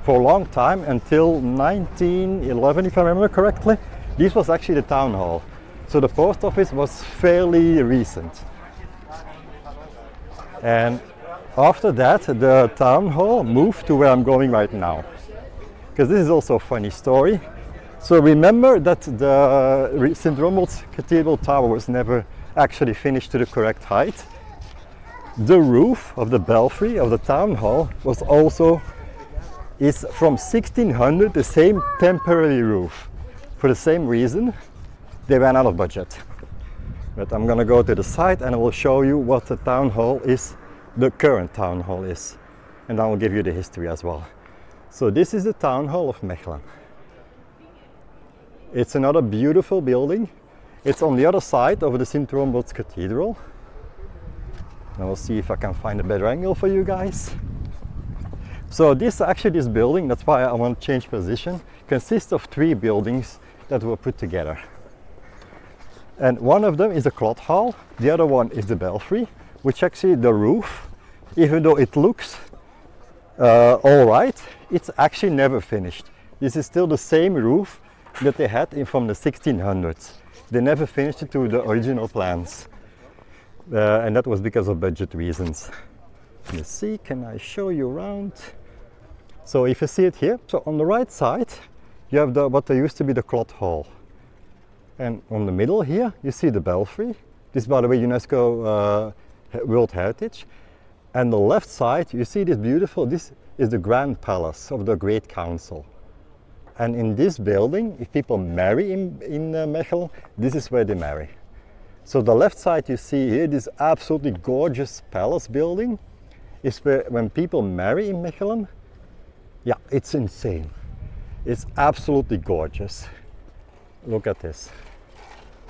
Speaker 1: for a long time, until 1911, if I remember correctly. This was actually the town hall. So the post office was fairly recent. And after that, the town hall moved to where I'm going right now. Because this is also a funny story. So remember that the St. Rombold's Cathedral Tower was never actually finished to the correct height. The roof of the belfry of the town hall is from 1600, the same temporary roof. For the same reason, they ran out of budget. But I'm gonna go to the side and I will show you what the town hall is, the current town hall is. And I will give you the history as well. So this is the town hall of Mechelen. It's another beautiful building. It's on the other side of the St. Rombold's Cathedral. And we'll see if I can find a better angle for you guys. So this building, that's why I want to change position, consists of 3 buildings that were put together. And one of them is the cloth hall, the other one is the belfry, which actually the roof, even though it looks all right, it's actually never finished. This is still the same roof that they had from the 1600s. They never finished it to the original plans. And that was because of budget reasons. Let's see, can I show you around? So if you see it here, so on the right side, you have what there used to be the cloth hall. And on the middle here, you see the belfry. This, by the way, UNESCO World Heritage. And the left side, you see this beautiful, this is the Grand Palace of the Great Council. And in this building, if people marry in Mechelen, this is where they marry. So the left side you see here, this absolutely gorgeous palace building, is where when people marry in Mechelen, yeah, it's insane. It's absolutely gorgeous. Look at this.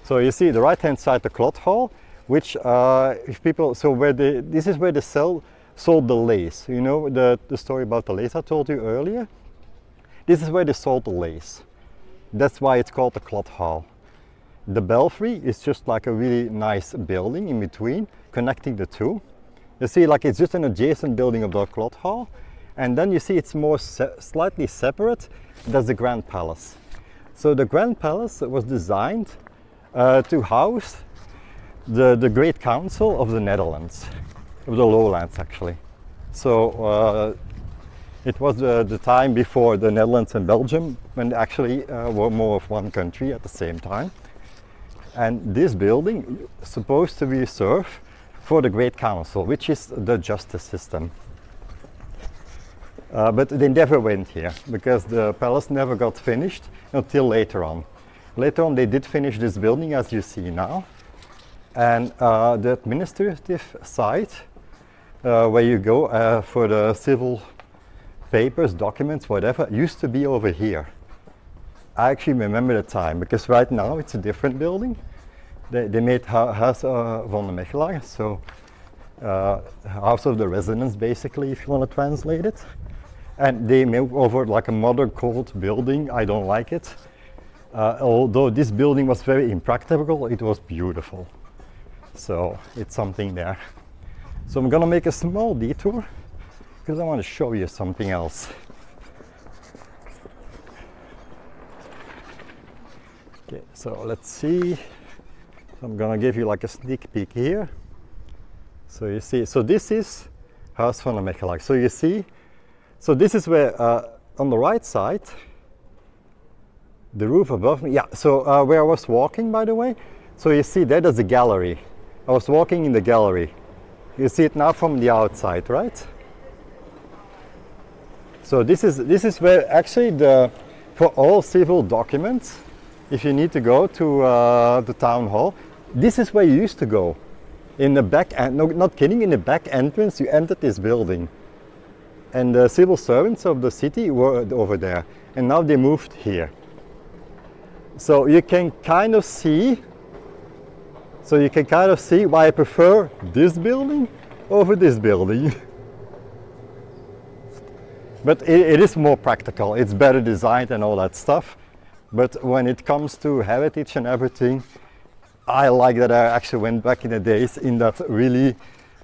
Speaker 1: So you see the right hand side, the cloth hall, which if people, so where this is where they sold the lace. You know the story about the lace I told you earlier? This is where they sold the lace. That's why it's called the cloth hall. The belfry is just like a really nice building in between, connecting the two. You see, like it's just an adjacent building of the cloth hall. And then you see it's more slightly separate. That's the Grand Palace. So the Grand Palace was designed to house the Great Council of the Netherlands, of the Lowlands actually. So it was the time before the Netherlands and Belgium, when they actually were more of one country at the same time. And this building is supposed to be served for the Great Council, which is the justice system. But they never went here because the palace never got finished until later on. Later on they did finish this building as you see now. And the administrative side, where you go for the civil papers, documents, whatever, used to be over here. I actually remember the time because right now it's a different building. They made Huis van de Mechelaar, so House of the Residents basically, if you want to translate it. And they moved over like a modern cold building. I don't like it. Although this building was very impractical, it was beautiful. So it's something there. So I'm gonna make a small detour because I want to show you something else. Okay, so let's see. I'm gonna give you like a sneak peek here. So you see, so this is Huis van de Mechelaar. So you see, so this is where on the right side, the roof above me. Yeah. So where I was walking, by the way. So you see there's a gallery. I was walking in the gallery. You see it now from the outside, right? So this is where actually for all civil documents, if you need to go to the town hall, this is where you used to go. In the back, no, not kidding, in the back entrance you entered this building. And the civil servants of the city were over there. And now they moved here. So you can kind of see, why I prefer this building over this building. But it is more practical, it's better designed and all that stuff. But when it comes to heritage and everything, I like that I actually went back in the days in that really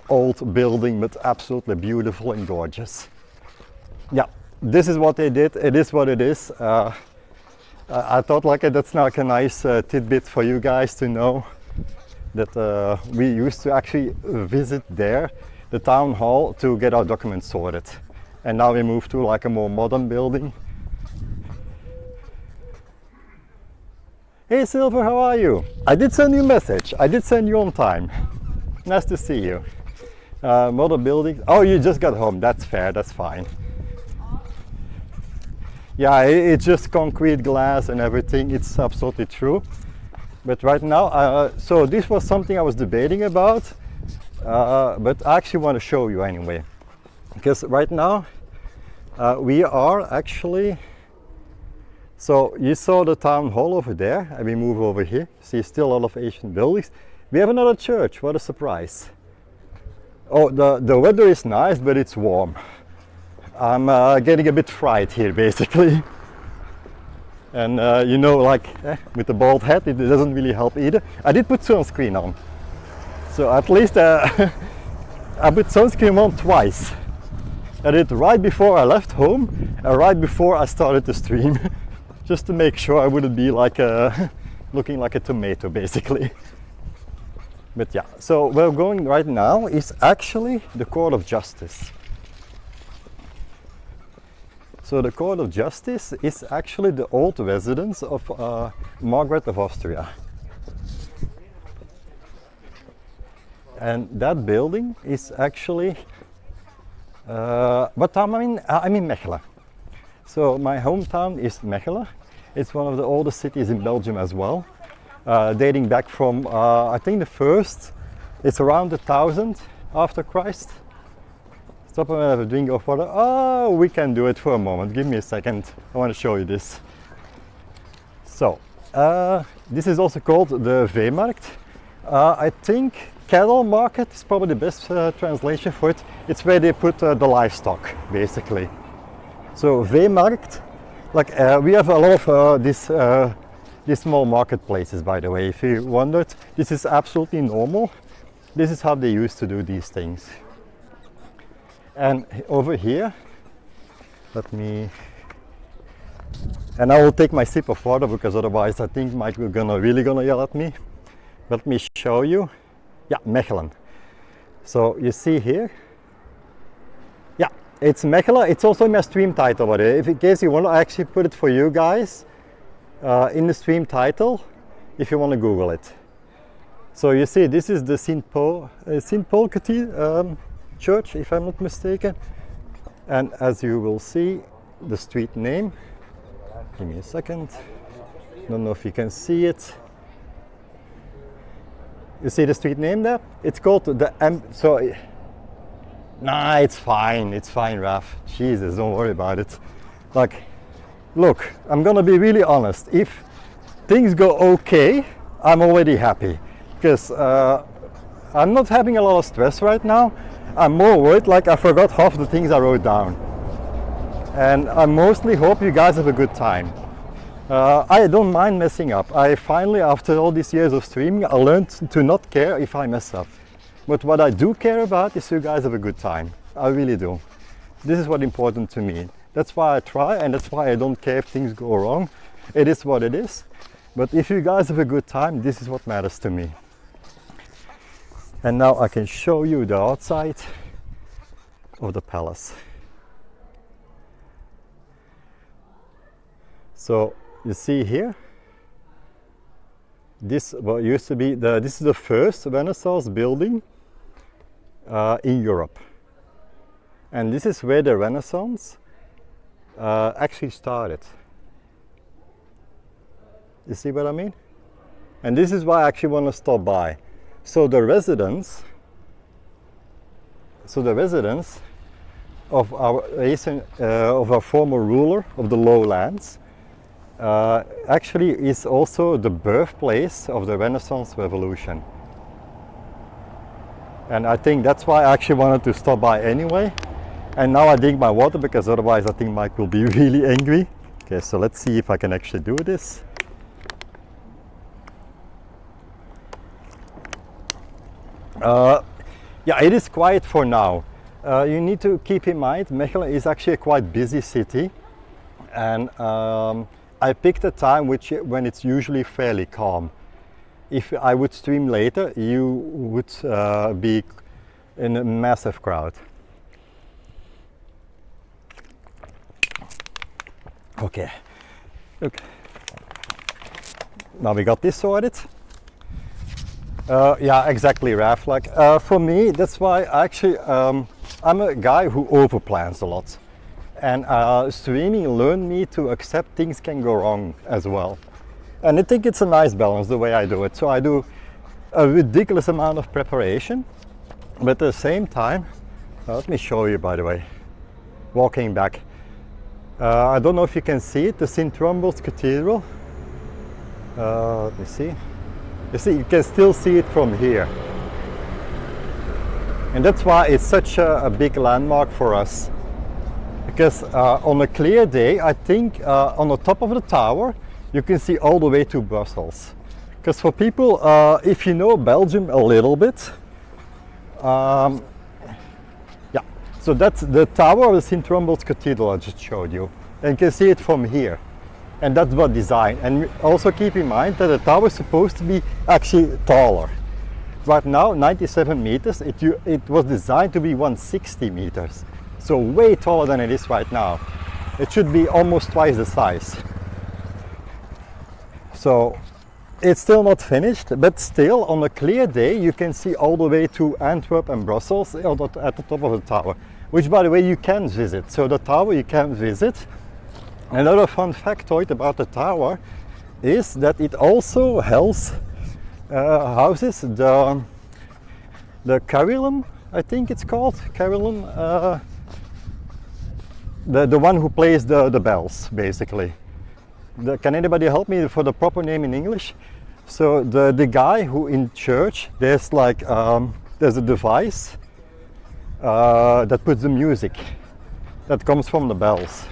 Speaker 1: old building, but absolutely beautiful and gorgeous. Yeah, this is what they did, it is what it is. I thought like that's like a nice tidbit for you guys to know that we used to actually visit there, the town hall, to get our documents sorted. And now we moved to like a more modern building. Hey Silver, how are you? I did send you a message. I did send you on time. Nice to see you. Modern building. Oh, you just got home. That's fair. That's fine. Yeah, it's just concrete, glass and everything. It's absolutely true. But right now, so this was something I was debating about, but I actually want to show you anyway. Because right now, we are actually, so you saw the town hall over there, and we move over here. See still a lot of Asian buildings. We have another church, what a surprise. Oh, the weather is nice, but it's warm. I'm getting a bit fried here, basically. And you know, like with the bald head, it doesn't really help either. I did put sunscreen on. So at least I put sunscreen on twice. I did right before I left home and right before I started the stream. just to make sure I wouldn't be like a looking like a tomato basically. But yeah, so where we're going right now is actually the Court of Justice. So the Court of Justice is actually the old residence of Margaret of Austria. And that building is actually, what town I'm in? I'm in Mechelen. So my hometown is Mechelen. It's one of the oldest cities in Belgium as well, dating back from, I think the first, it's around 1000 after Christ. Stop and have a drink of water. Oh, we can do it for a moment. Give me a second. I want to show you this. So, this is also called the Veemarkt. I think cattle market is probably the best translation for it. It's where they put the livestock, basically. So Veemarkt, like we have a lot of these small marketplaces, by the way. If you wondered, this is absolutely normal. This is how they used to do these things. And over here, and I will take my sip of water because otherwise I think Mike will really gonna yell at me. Let me show you. Yeah, Mechelen. So you see here. Yeah, it's Mechelen. It's also in my stream title, by the way. If in case you want, I actually put it for you guys in the stream title, if you want to Google it. So you see, this is the St. Paul Cathedral. Church, if I'm not mistaken, and as you will see, the street name, give me a second, don't know if you can see it. You see the street name there? It's called the nah, it's fine, Raf, Jesus, don't worry about it. Like, look, I'm gonna be really honest, if things go okay, I'm already happy, because I'm not having a lot of stress right now. I'm more worried, like I forgot half the things I wrote down. And I mostly hope you guys have a good time. I don't mind messing up. I finally, after all these years of streaming, I learned to not care if I mess up. But what I do care about is you guys have a good time. I really do. This is what's important to me. That's why I try, and that's why I don't care if things go wrong. It is what it is. But if you guys have a good time, this is what matters to me. And now I can show you the outside of the palace. So you see here, this what used to be this is the first Renaissance building in Europe, and this is where the Renaissance actually started. You see what I mean? And this is why I actually want to stop by. So the residence of our former ruler of the lowlands actually is also the birthplace of the Renaissance Revolution. And I think that's why I actually wanted to stop by anyway. And now I drink my water because otherwise I think Mike will be really angry. Okay, so let's see if I can actually do this. Yeah, it is quiet for now. You need to keep in mind, Mechelen is actually a quite busy city, and I picked a time when it's usually fairly calm. If I would stream later, you would be in a massive crowd. Okay. Now we got this sorted. Yeah, exactly, Raf. Like for me, that's why actually I'm a guy who overplans a lot, and streaming learned me to accept things can go wrong as well. And I think it's a nice balance the way I do it. So I do a ridiculous amount of preparation, but at the same time, let me show you, by the way, walking back. I don't know if you can see it, the St. Trumbull's Cathedral. Let me see. You see, you can still see it from here. And that's why it's such a big landmark for us. Because on a clear day, I think on the top of the tower, you can see all the way to Brussels. Because for people, if you know Belgium a little bit, yeah, so that's the tower of the St. Trumbull's Cathedral I just showed you. And you can see it from here. And that's what design. And also keep in mind that the tower is supposed to be actually taller. Right now, 97 meters, it was designed to be 160 meters. So way taller than it is right now. It should be almost twice the size. So it's still not finished, but still on a clear day you can see all the way to Antwerp and Brussels at the top of the tower, which by the way you can visit. So the tower you can visit. Another fun factoid about the tower is that it also houses the carillon, I think it's called, carillon, the one who plays the bells, basically. Can anybody help me for the proper name in English? So the guy who in church, there's like, there's a device that puts the music that comes from the bells.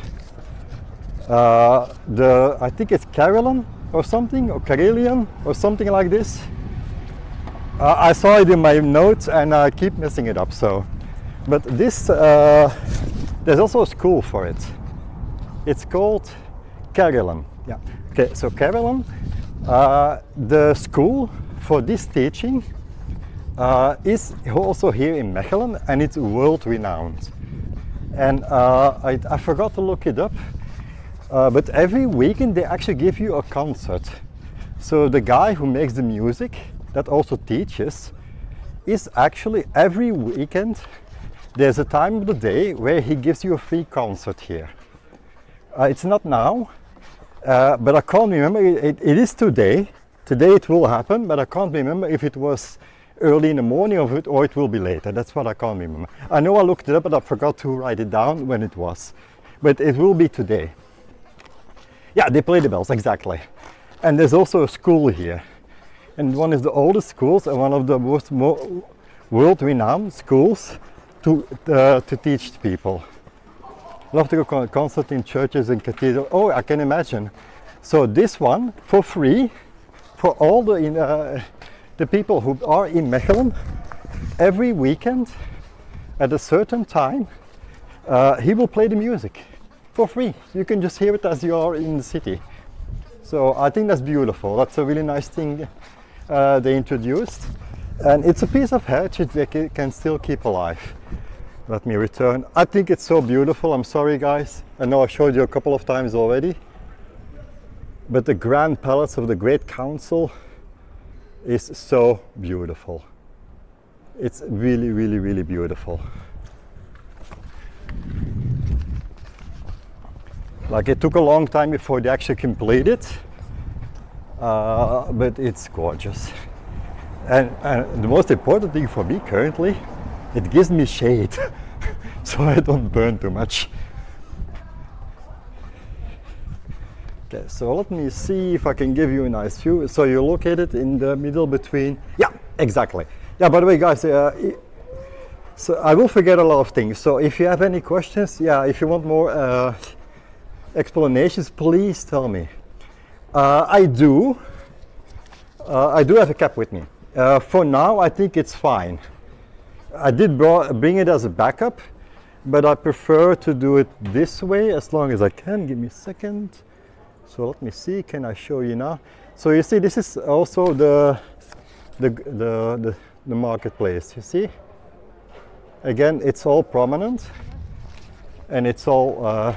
Speaker 1: I think it's carillon or something, or carillon or something like this. I saw it in my notes and I keep messing it up. So, but this there's also a school for it. It's called Carillon. Yeah. Okay. So Carillon, the school for this teaching is also here in Mechelen, and it's world renowned. And I forgot to look it up. But every weekend they actually give you a concert. So the guy who makes the music that also teaches is actually every weekend there's a time of the day where he gives you a free concert here. It's not now, but I can't remember. It is today. Today it will happen, but I can't remember if it was early in the morning or it will be later. That's what I can't remember. I know I looked it up, but I forgot to write it down when it was. But it will be today. Yeah, they play the bells, exactly. And there's also a school here. And one is the oldest schools and one of the most world-renowned schools to teach people. Love to go to a concert in churches and cathedrals. Oh, I can imagine. So this one, for free, for all the people who are in Mechelen, every weekend, at a certain time, he will play the music. For free. You can just hear it as you are in the city. So I think that's beautiful. That's a really nice thing they introduced. And it's a piece of heritage they can still keep alive. Let me return. I think it's so beautiful. I'm sorry guys. I know I showed you a couple of times already. But the Grand Palace of the Great Council is so beautiful. It's really, really, really beautiful. Like it took a long time before they actually complete it, but it's gorgeous. And the most important thing for me currently, it gives me shade, so I don't burn too much. Okay, so let me see if I can give you a nice view. So you're located in the middle between, yeah, exactly. Yeah, by the way guys, so I will forget a lot of things. So if you have any questions, yeah, if you want more explanations, please tell me. I do have a cap with me. For now, I think it's fine. I did bring it as a backup, but I prefer to do it this way as long as I can. Give me a second. So let me see. Can I show you now? So you see, this is also the marketplace. You see? Again, it's all prominent, and it's all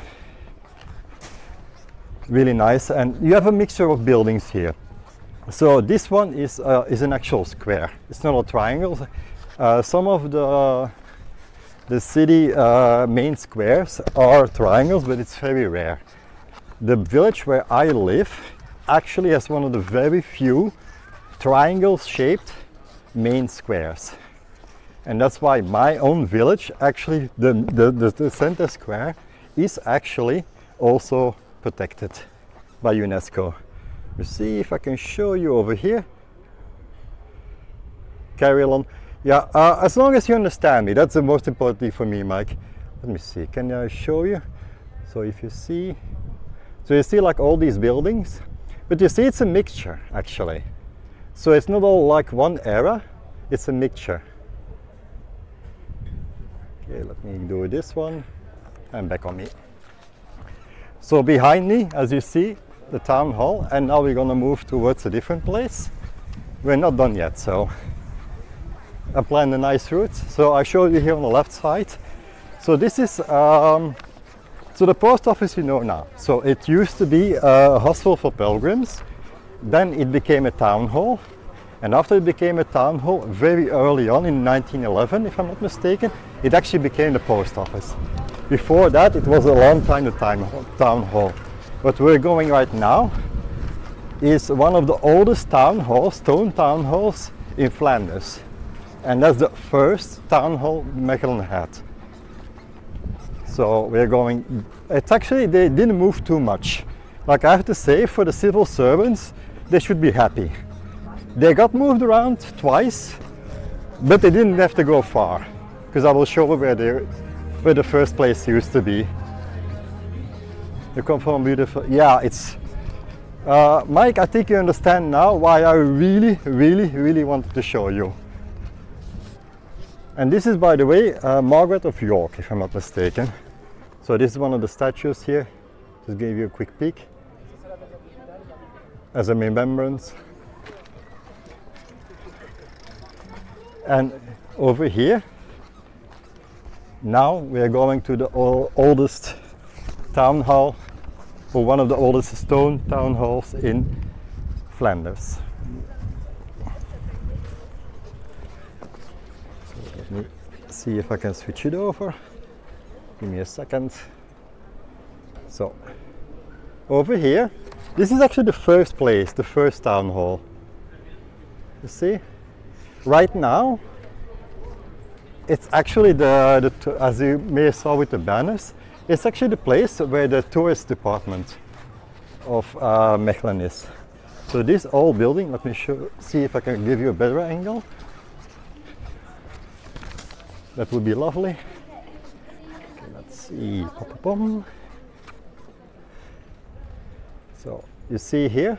Speaker 1: really nice, and you have a mixture of buildings here. So this one is an actual square. It's not a triangle. Some of the city main squares are triangles, but it's very rare. The village where I live actually has one of the very few triangle-shaped main squares, and that's why my own village, actually the center square, is actually also protected by UNESCO. You see if I can show you over here. Carillon. Yeah, as long as you understand me, that's the most important thing for me, Mike. Let me see, can I show you? So if you see, so you see like all these buildings, but you see it's a mixture actually. So it's not all like one era, it's a mixture. Okay, let me do this one, and back on me. So behind me, as you see, the town hall, and now we're gonna move towards a different place. We're not done yet, so I planned a nice route. So I showed you here on the left side. So this is so the post office you know now. So it used to be a hostel for pilgrims. Then it became a town hall. And after it became a town hall, very early on in 1911, if I'm not mistaken, it actually became the post office. Before that, it was a long time the town hall. But we're going right now is one of the oldest town halls, stone town halls in Flanders. And that's the first town hall Mechelen had. So we're going, it's actually, they didn't move too much. Like I have to say, for the civil servants, they should be happy. They got moved around twice, but they didn't have to go far. Because I will show you where the first place used to be. You come from beautiful, yeah, it's, Mike, I think you understand now why I really wanted to show you. And this is, by the way, Margaret of York, if I'm not mistaken. So this is one of the statues here. Just gave you a quick peek as a remembrance. And over here, now we are going to the oldest town hall, or one of the oldest stone town halls in Flanders. So let me see if I can switch it over. Give me a second. So over here, this is actually the first place, the first town hall. You see? Right now, it's actually as you may have saw with the banners, it's actually the place where the tourist department of Mechelen is. So this old building, let me see if I can give you a better angle. That would be lovely. Okay, let's see. So you see here,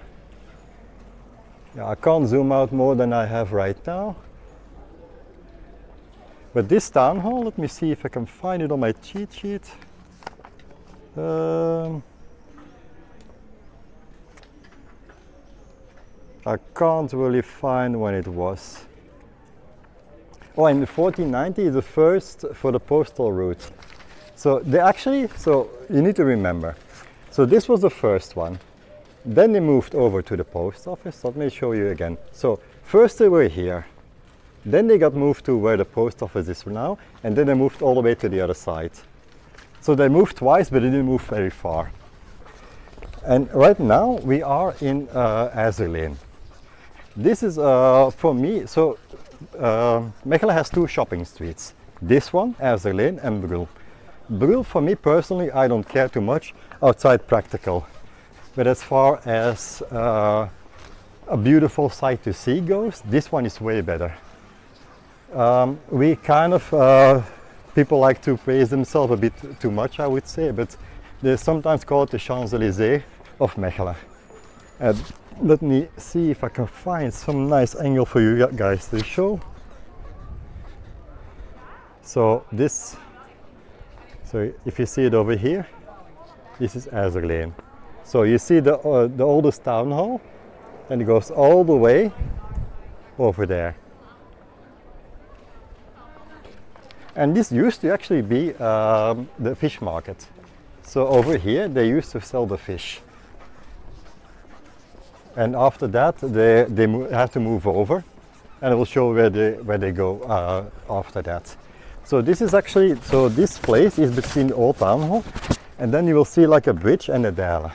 Speaker 1: yeah, I can't zoom out more than I have right now. But this town hall, let me see if I can find it on my cheat sheet. I can't really find when it was. Oh, in 1490 is the first for the postal route. So they actually, so you need to remember. So this was the first one. Then they moved over to the post office. Let me show you again. So first they were here. Then they got moved to where the post office is now, and then they moved all the way to the other side. So they moved twice, but they didn't move very far. And right now we are in Azerleen. This is for me, so Mechelen has two shopping streets. This one, Azerleen, and Brul. Brul, for me personally, I don't care too much outside practical. But as far as a beautiful sight to see goes, this one is way better. We kind of, people like to praise themselves a bit too much, I would say, but they sometimes call it the Champs-Élysées of Mechelen. Let me see if I can find some nice angle for you guys to show. So this, so if you see it over here, this is Azerleen. So you see the oldest town hall, and it goes all the way over there. And this used to actually be the fish market. So over here they used to sell the fish. And after that they had to move over, and I will show where they go after that. So this is actually, so this place is between the old town hall, and then you will see like a bridge and a dale.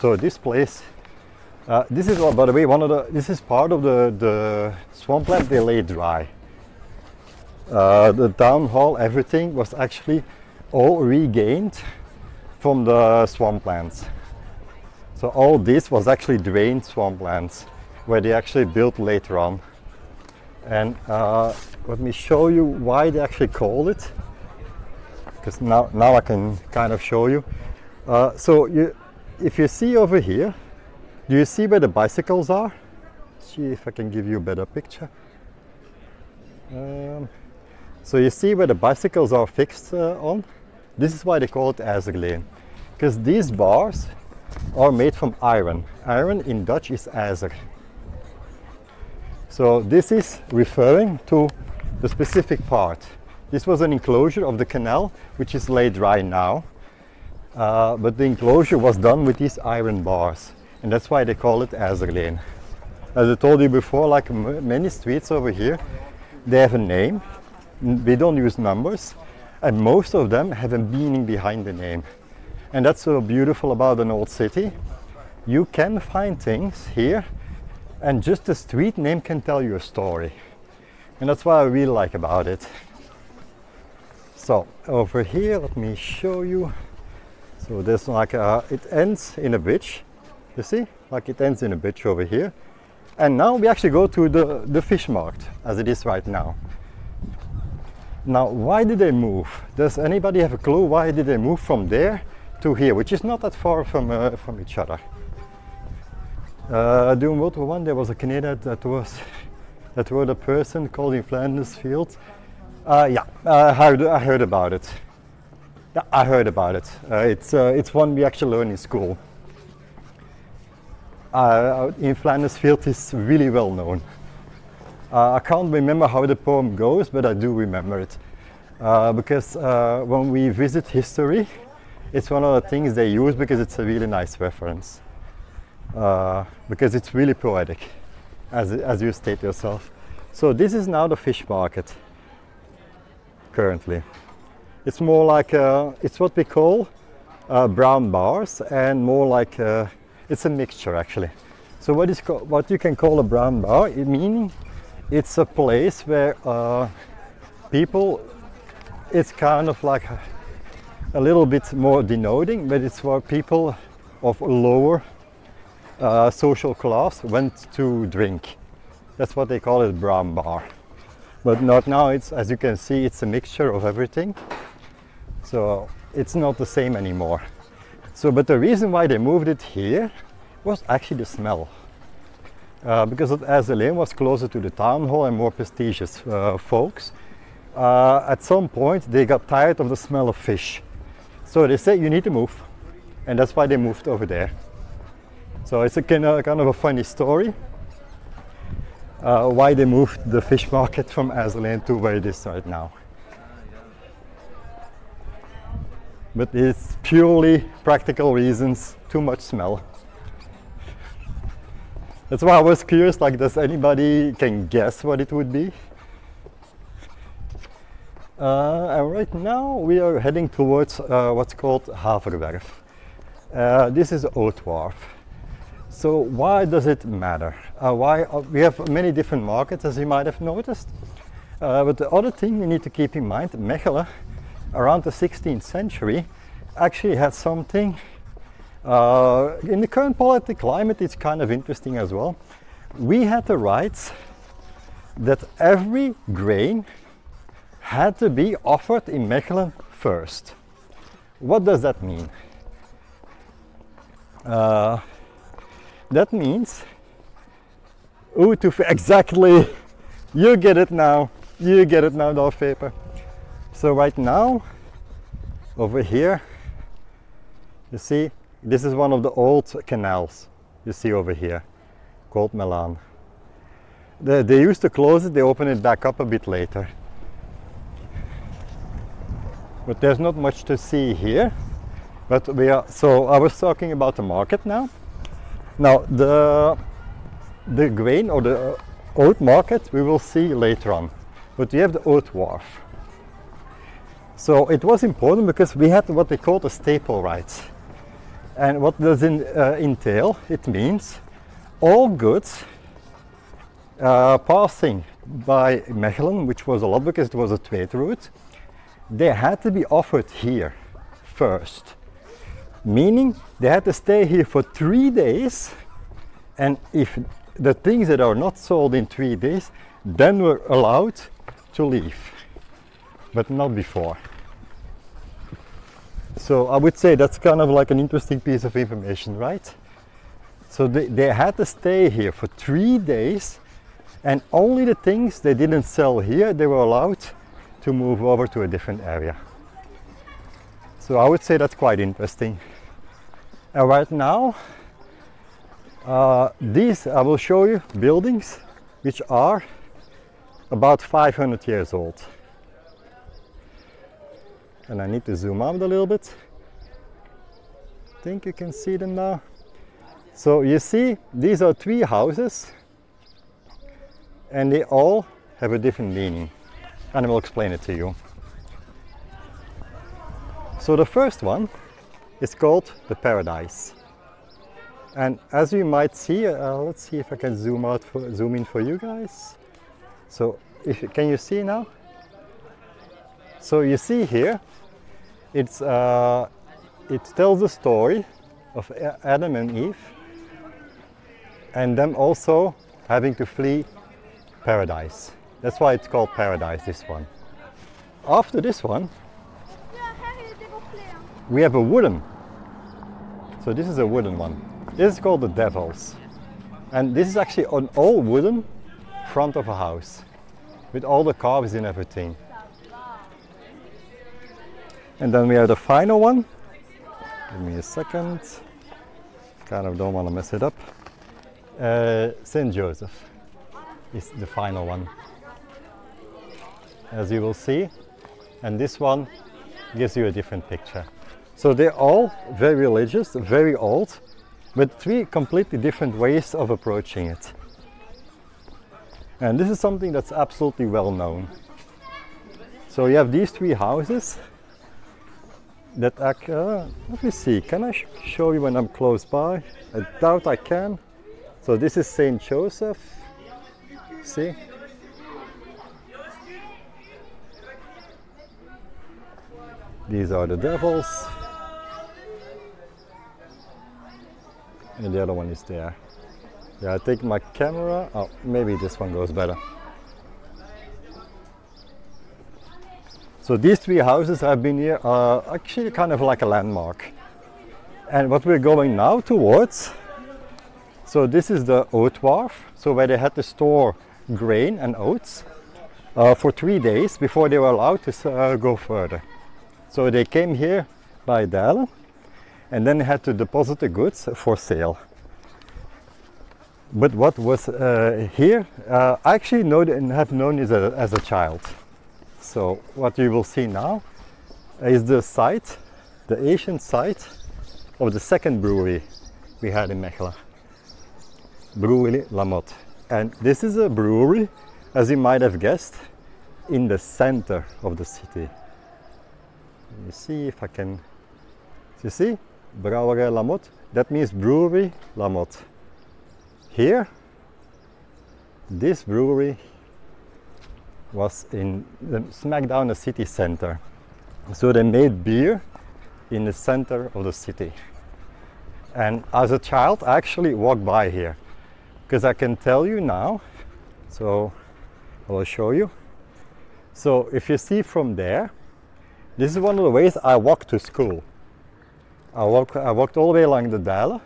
Speaker 1: So this place, this is, by the way, this is part of the swampland they laid dry. The town hall, everything was actually all regained from the swamplands. So all this was actually drained swamplands where they actually built later on. And let me show you why they actually called it, because now I can kind of show you. If you see over here, do you see where the bicycles are? See if I can give you a better picture. So you see where the bicycles are fixed on? This is why they call it Azerleen. Because these bars are made from iron. Iron in Dutch is ijzer. So this is referring to the specific part. This was an enclosure of the canal, which is laid dry now. But the enclosure was done with these iron bars, and that's why they call it IJzerleen. As I told you before, like many streets over here, they have a name. They don't use numbers, and most of them have a meaning behind the name. And that's so beautiful about an old city. You can find things here, and just the street name can tell you a story. And that's what I really like about it. So over here, let me show you. So there's like it ends in a bridge, you see, like it ends in a bridge over here. And now we actually go to the fish market as it is right now. Now, why did they move? Does anybody have a clue why did they move from there to here, which is not that far from each other? During World War I, there was a Canadian that wrote a person called in Flanders Fields. Yeah, I heard about it. Yeah, I heard about it. It's one we actually learn in school. In Flanders Field is really well known. I can't remember how the poem goes, but I do remember it. Because when we visit history, it's one of the things they use because it's a really nice reference. Because it's really poetic, as you state yourself. So this is now the fish market, currently. It's more like, it's what we call brown bars, and more like, it's a mixture actually. So what you can call a brown bar, meaning it's a place where people, it's kind of like a little bit more denoting, but it's where people of lower social class went to drink. That's what they call it, brown bar. But not now, it's, as you can see, it's a mixture of everything. So it's not the same anymore. So, but the reason why they moved it here was actually the smell. Because IJzerleen was closer to the town hall and more prestigious folks. At some point they got tired of the smell of fish. So they said, you need to move. And that's why they moved over there. So it's a kind of a funny story. Why they moved the fish market from IJzerleen to where it is right now. But it's purely practical reasons, too much smell. That's why I was curious, like, does anybody can guess what it would be? And right now we are heading towards what's called Haverwerf. This is Oat Wharf. So why does it matter? We have many different markets, as you might have noticed. But the other thing you need to keep in mind, Mechelen, around the 16th century, actually had something. In the current political climate, it's kind of interesting as well. We had the rights that every grain had to be offered in Mechelen first. What does that mean? That means, exactly, you get it now, Dolph Paper. So right now, over here, you see, this is one of the old canals you see over here, called Mechelen. They used to close it, they open it back up a bit later. But there's not much to see here. But so I was talking about the market now. Now the grain or the oat market we will see later on. But we have the Oat Wharf. So it was important because we had what they call the staple rights. And what does it entail? It means all goods passing by Mechelen, which was a lot because it was a trade route, they had to be offered here first. Meaning they had to stay here for 3 days, and if the things that are not sold in 3 days, then were allowed to leave, but not before. So I would say that's kind of like an interesting piece of information, right? So they had to stay here for 3 days, and only the things they didn't sell here, they were allowed to move over to a different area. So I would say that's quite interesting. And right now, these I will show you buildings which are about 500 years old. And I need to zoom out a little bit. I think you can see them now. So you see, these are 3 houses and they all have a different meaning. And I will explain it to you. So the first one is called the Paradise. And as you might see, let's see if I can zoom in for you guys. So can you see now? So you see here, it tells the story of Adam and Eve and them also having to flee paradise. That's why it's called Paradise, this one. After this one, we have a wooden. So this is a wooden one. This is called the Devils. And this is actually an all wooden front of a house with all the carves and everything. And then we have the final one. Give me a second. Kind of don't want to mess it up. Saint Joseph is the final one, as you will see. And this one gives you a different picture. So they're all very religious, very old, but 3 completely different ways of approaching it. And this is something that's absolutely well known. So you have these 3 houses that let me see, can I show you when I'm close by? I doubt I can. So this is Saint Joseph, see? These are the Devils. And the other one is there. Yeah, I take my camera. Oh, maybe this one goes better. So these 3 houses have been here, actually kind of like a landmark. And what we're going now towards, so this is the oat wharf, so where they had to store grain and oats for 3 days before they were allowed to go further. So they came here by Dalen and then they had to deposit the goods for sale. But what was here, I actually have known it as a child. So what you will see now is the site, the ancient site of the second brewery we had in Mechelen, Brewery Lamotte. And this is a brewery, as you might have guessed, in the center of the city. Let me see if I can, you see, Brouwerij Lamotte, that means Brewery Lamotte. Here, this brewery was in smack down the city center. So they made beer in the center of the city. And as a child, I actually walked by here because I can tell you now, so I will show you. So if you see from there, this is one of the ways I walked to school. I walked all the way along the Dale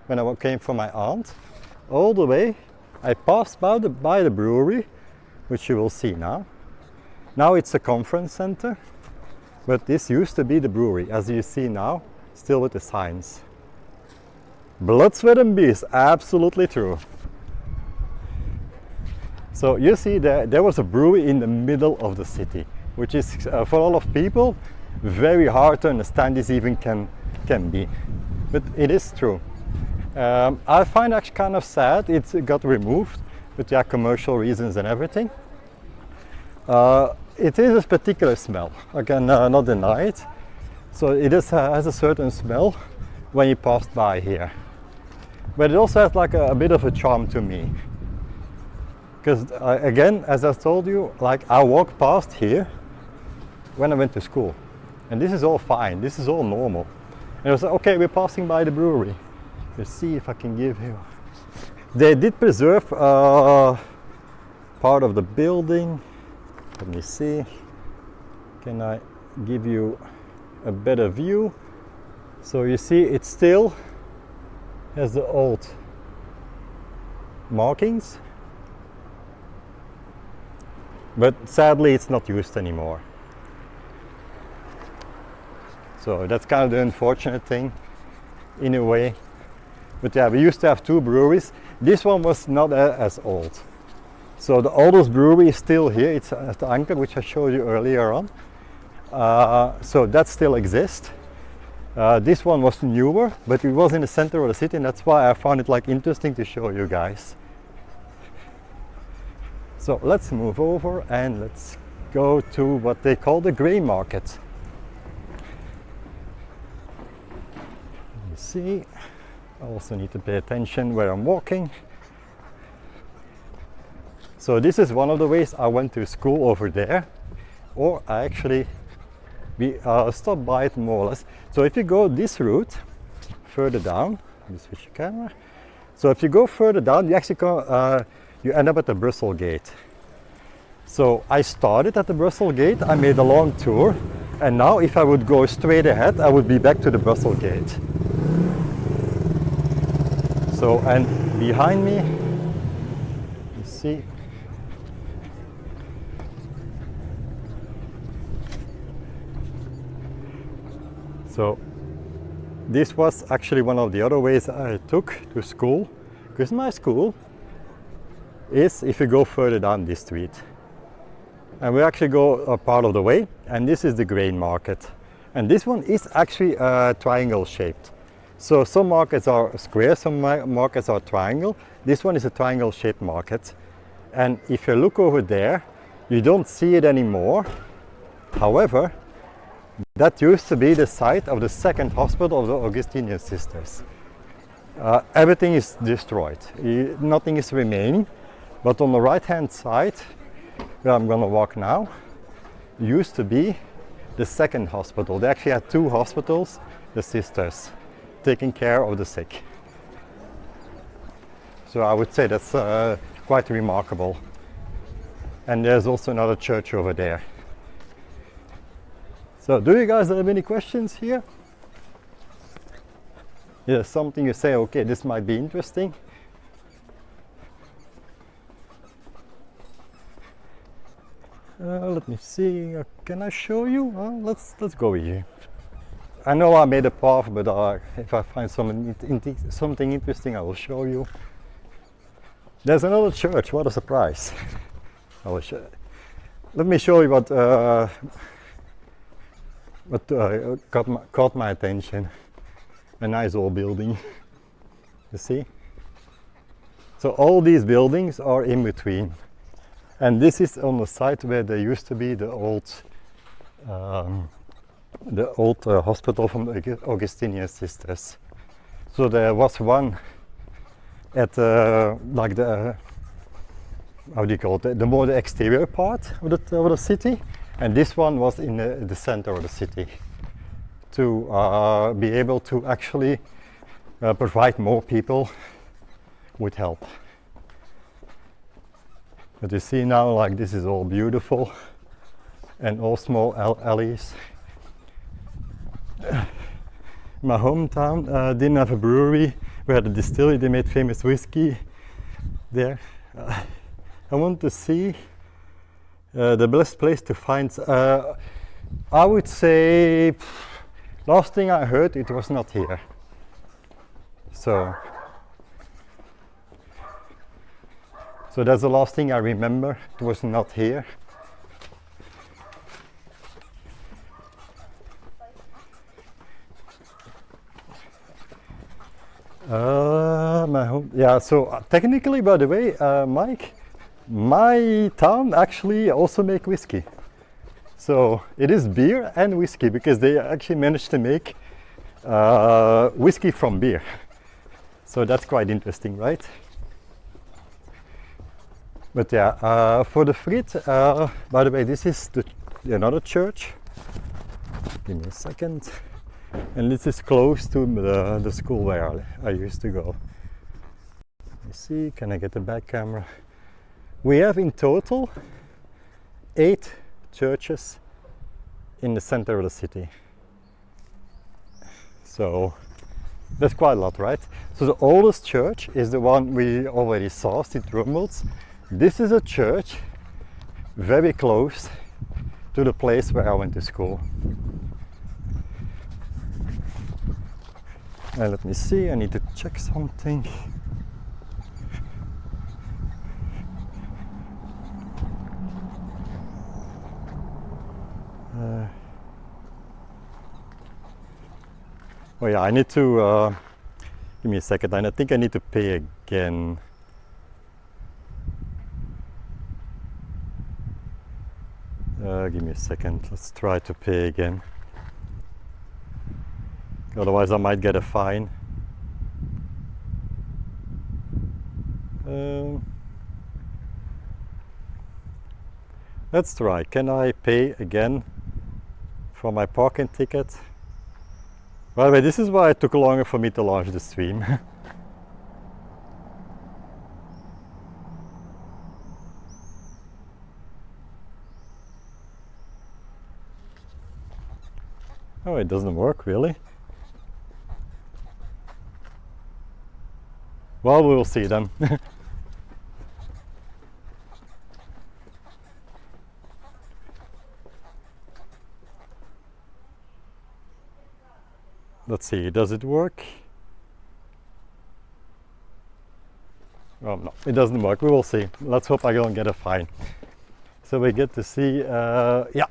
Speaker 1: when I came from my aunt, all the way. I passed by the brewery, which you will see now. Now it's a conference center, but this used to be the brewery, as you see now, still with the signs. Blood, sweat and bees, absolutely true. So you see there was a brewery in the middle of the city, which is for a lot of people very hard to understand this even can be, but it is true. I find actually kind of sad it got removed, but yeah, commercial reasons and everything. It is a particular smell, I can not deny it. So it has a certain smell when you pass by here, but it also has like a bit of a charm to me. Because again, as I told you, like I walked past here when I went to school, and this is all fine, this is all normal. And I was like, okay, we're passing by the brewery. Let's see if I can give you. They did preserve part of the building. Let me see. Can I give you a better view? So you see, it still has the old markings, but sadly it's not used anymore. So that's kind of the unfortunate thing. in a way. But yeah, we used to have 2 breweries. This one was not as old. So the oldest brewery is still here. It's at the Anker, which I showed you earlier on. So that still exists. This one was newer, but it was in the center of the city, and that's why I found it like interesting to show you guys. So let's move over and let's go to what they call the grain market. You see, I also need to pay attention where I'm walking. So this is one of the ways I went to school over there, or I actually we stopped by it more or less. So if you go this route further down, let me switch the camera. So if you go further down, you actually go, you end up at the Brussels gate. So I started at the Brussels gate, I made a long tour, and now if I would go straight ahead, I would be back to the Brussels gate. So, and behind me, you see, so this was actually one of the other ways I took to school, because my school is if you go further down this street. And we actually go a part of the way, and this is the grain market. And this one is actually triangle shaped. So some markets are square, some markets are triangle. This one is a triangle shaped market. And if you look over there, you don't see it anymore. However, that used to be the site of the second hospital of the Augustinian sisters. Everything is destroyed, nothing is remaining. But on the right hand side, where I'm gonna walk now, used to be the second hospital. They actually had 2 hospitals, the sisters, taking care of the sick. So I would say that's quite remarkable. And there's also another church over there. So do you guys have any questions here? Yeah, something you say, okay, this might be interesting. Let me see, can I show you? Let's go here. I know I made a path, but if I find something interesting, I will show you. There's another church, what a surprise. Let me show you what caught my attention. A nice old building, you see? So all these buildings are in between. And this is on the site where there used to be the old hospital from the Augustinian sisters. So there was one at like the, how do you call it, the more the exterior part of the city, and this one was in the center of the city to be able to actually provide more people with help. But you see now, like, this is all beautiful and all small alleys. My hometown didn't have a brewery. We had a distillery, they made famous whiskey there. I want to see the best place to find, I would say, last thing I heard, it was not here. So that's the last thing I remember, it was not here. My home, yeah, so technically, by the way, Mike, my town actually also make whiskey. So it is beer and whiskey, because they actually managed to make whiskey from beer. So that's quite interesting, right? But yeah, for the Frit, by the way, this is another church. Give me a second. And this is close to the school where I used to go. Let me see, can I get the back camera? We have in total 8 churches in the center of the city. So that's quite a lot, right? So the oldest church is the one we already saw, St. Rumbold's. This is a church very close to the place where I went to school. Let me see, I need to check something. Oh yeah, I need to, give me a second, I think I need to pay again. Give me a second, let's try to pay again. Otherwise I might get a fine. Let's try. Can I pay again for my parking ticket? By the way, this is why it took longer for me to launch the stream. Oh, it doesn't work, really? Well, we will see then. Let's see, does it work? Oh no, it doesn't work, we will see. Let's hope I don't get a fine. So we get to see, yeah.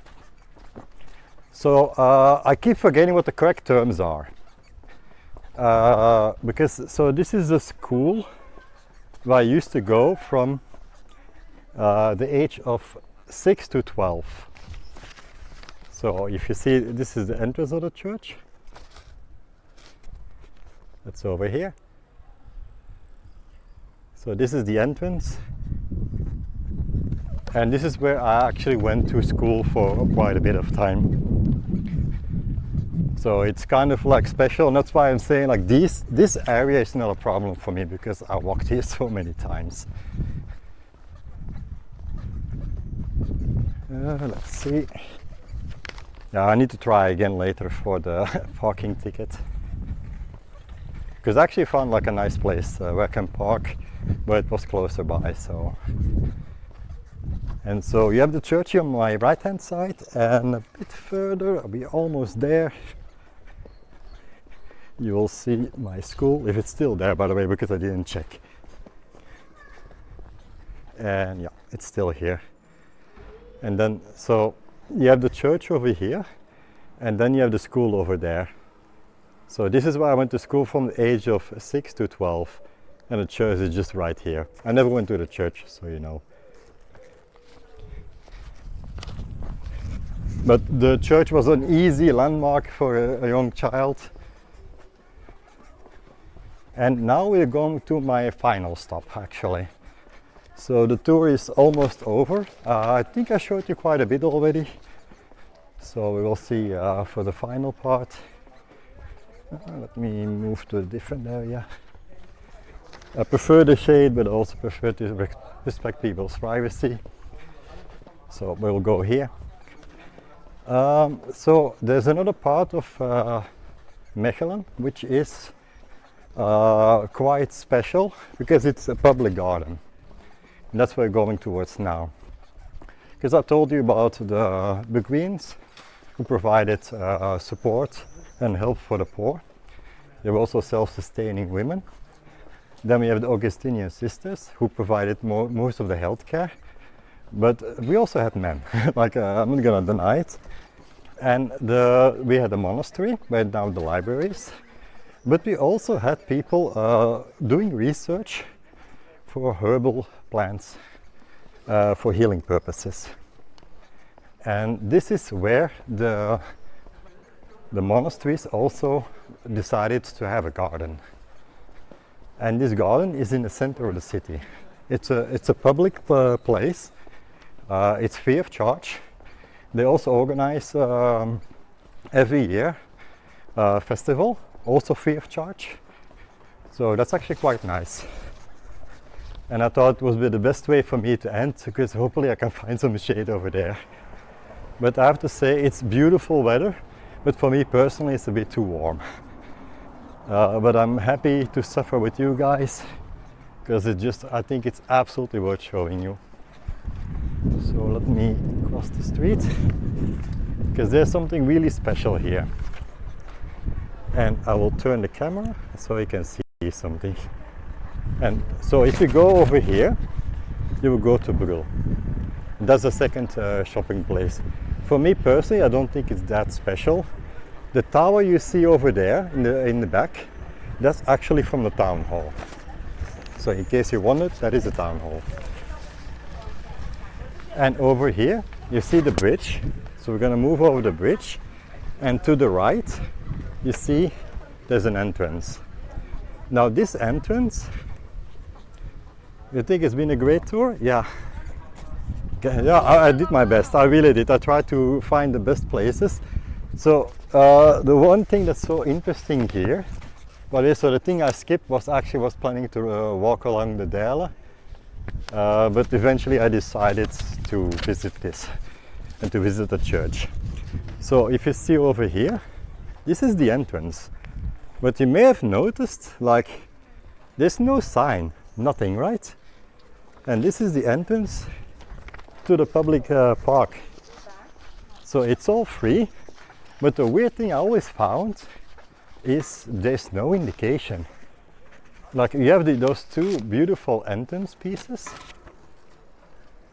Speaker 1: So I keep forgetting what the correct terms are. So this is a school where I used to go from the age of 6 to 12. So if you see, this is the entrance of the church. That's over here. So this is the entrance. And this is where I actually went to school for quite a bit of time. So it's kind of like special, and that's why I'm saying like this area is not a problem for me because I walked here so many times. Let's see. Yeah, I need to try again later for the parking ticket. Because I actually found like a nice place where I can park, but it was closer by. So, and so you have the church here on my right hand side, and a bit further, we're almost there. You will see my school, if it's still there by the way, because I didn't check. And yeah, it's still here. And then, so you have the church over here, and then you have the school over there. So this is where I went to school from the age of 6 to 12, and the church is just right here. I never went to the church, so you know. But the church was an easy landmark for a young child. And now we're going to my final stop actually. So the tour is almost over. I think I showed you quite a bit already. So we will see for the final part. Let me move to a different area. I prefer the shade, but I also prefer to respect people's privacy. So we'll go here. So there's another part of Mechelen, which is quite special because it's a public garden. And that's where we're going towards now. Because I told you about the Beguines who provided support and help for the poor. They were also self-sustaining women. Then we have the Augustinian sisters who provided most of the healthcare. But we also had men, like I'm not gonna deny it. And we had a monastery where now the library is. But we also had people doing research for herbal plants for healing purposes. And this is where the monasteries also decided to have a garden. And this garden is in the center of the city. It's a public place. It's free of charge. They also organize every year a festival, also free of charge. So that's actually quite nice. And I thought it would be the best way for me to end, because hopefully I can find some shade over there. But I have to say it's beautiful weather, but for me personally it's a bit too warm. But I'm happy to suffer with you guys, because I think it's absolutely worth showing you. So let me cross the street, because there's something really special here. And I will turn the camera so you can see something. And so if you go over here, you will go to Brul. That's the second shopping place. For me personally, I don't think it's that special. The tower you see over there in the back, that's actually from the town hall. So in case you wondered, that is the town hall. And over here, you see the bridge. So we're gonna move over the bridge, and to the right, you see there's an entrance. Now this entrance, you think it's been a great tour? Yeah. Yeah, I did my best. I really did. I tried to find the best places. So the one thing that's so interesting here, so the thing I skipped was planning to walk along the Dale, but eventually I decided to visit this and to visit the church. So if you see over here, this is the entrance. But you may have noticed, like, there's no sign, nothing, right? And this is the entrance to the public park. So it's all free, but the weird thing I always found is there's no indication. Like, you have those two beautiful entrance pieces.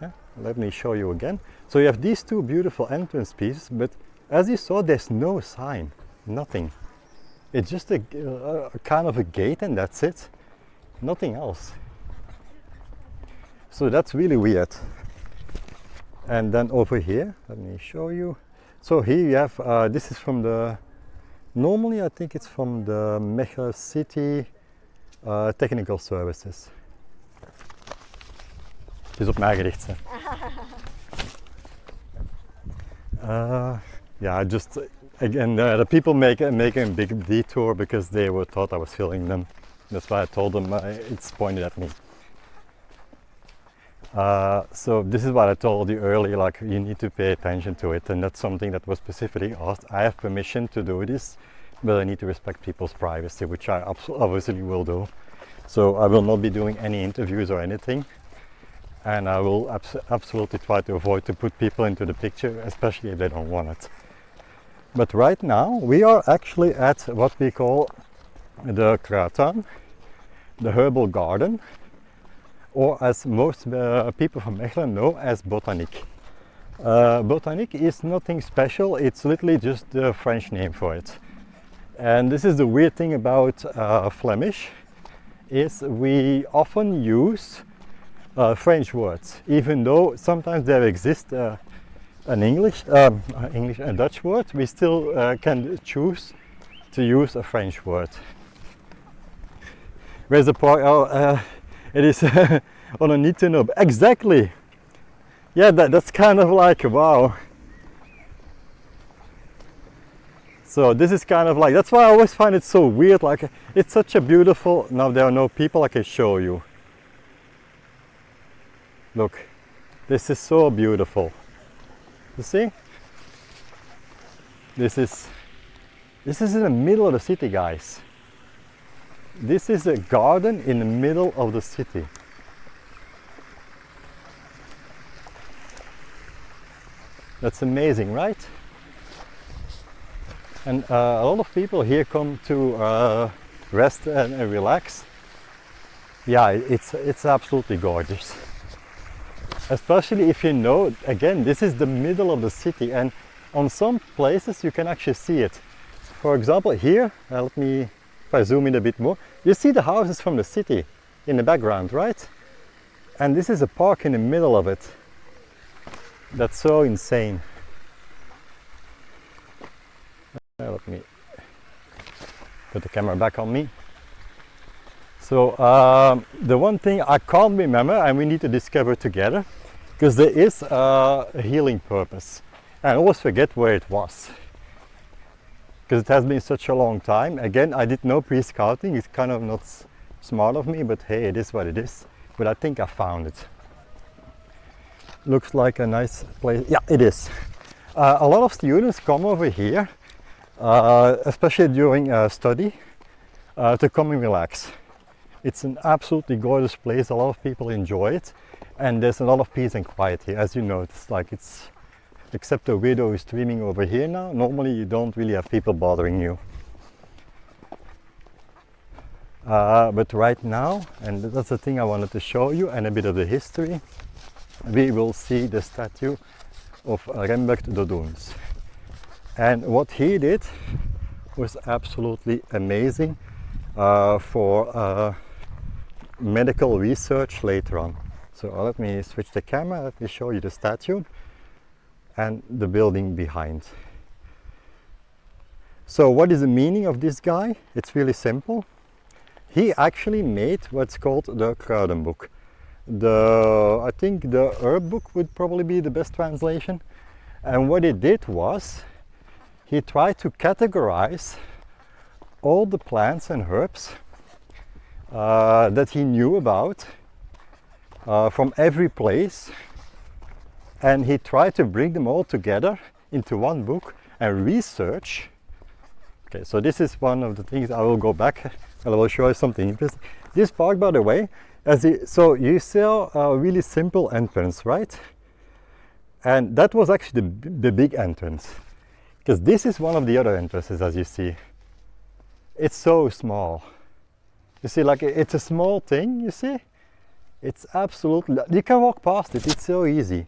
Speaker 1: Yeah, let me show you again. So you have these two beautiful entrance pieces, but as you saw, there's no sign, nothing. It's just a kind of a gate, and that's it, nothing else. So that's really weird. And then over here, let me show you. So here you have, this is from normally I think it's from the Mechelen City Technical Services. Het is op mij gericht, hè. Yeah, just again, the people make a big detour because they thought I was filming them. That's why I told them it's pointed at me. So this is what I told you earlier, like, you need to pay attention to it, and that's something that was specifically asked. I have permission to do this, but I need to respect people's privacy, which I obviously will do. So I will not be doing any interviews or anything, and I will absolutely try to avoid to put people into the picture, especially if they don't want it. But right now we are actually at what we call the Kruidtuin, the herbal garden, or as most people from Mechelen know, as Botanique. Botanique is nothing special, it's literally just the French name for it. And this is the weird thing about Flemish, is we often use French words, even though sometimes there exists a Dutch word, we still can choose to use a French word. Where's the part? It is on a need to know. Exactly. Yeah, that's kind of like, wow. So this is kind of like, that's why I always find it so weird. Like, it's such a beautiful. Now there are no people. I can show you. Look, this is so beautiful. You see? This is in the middle of the city, guys. This is a garden in the middle of the city. That's amazing, right? And a lot of people here come to rest and relax. Yeah, it's absolutely gorgeous. Especially if you know, again, this is the middle of the city, and on some places you can actually see it. For example, here, if I zoom in a bit more, you see the houses from the city in the background, right? And this is a park in the middle of it. That's so insane. Let me put the camera back on me. So the one thing I can't remember, and we need to discover together, because there is a healing purpose. And I always forget where it was, because it has been such a long time. Again, I did no pre-scouting. It's kind of not smart of me, but hey, it is what it is. But I think I found it. Looks like a nice place. Yeah, it is. A lot of students come over here, especially during study, to come and relax. It's an absolutely gorgeous place. A lot of people enjoy it, and there's a lot of peace and quiet here. As you know, it's except the weirdo is streaming over here now. Normally you don't really have people bothering you. But right now, and that's the thing I wanted to show you, and a bit of the history, we will see the statue of Rembert de Doens. And what he did was absolutely amazing for medical research later on. So let me switch the camera, let me show you the statue and the building behind. So what is the meaning of this guy? It's really simple. He actually made what's called the Kruidenboek. I think the herb book would probably be the best translation. And what he did was, he tried to categorize all the plants and herbs that he knew about from every place, and he tried to bring them all together into one book and research. Okay, so this is one of the things. I will go back and I will show you something interesting. This park, by the way, so you saw a really simple entrance, right? And that was actually the big entrance, because this is one of the other entrances, as you see. It's so small. You see, like, it's a small thing, you see? It's absolutely, you can walk past it, it's so easy.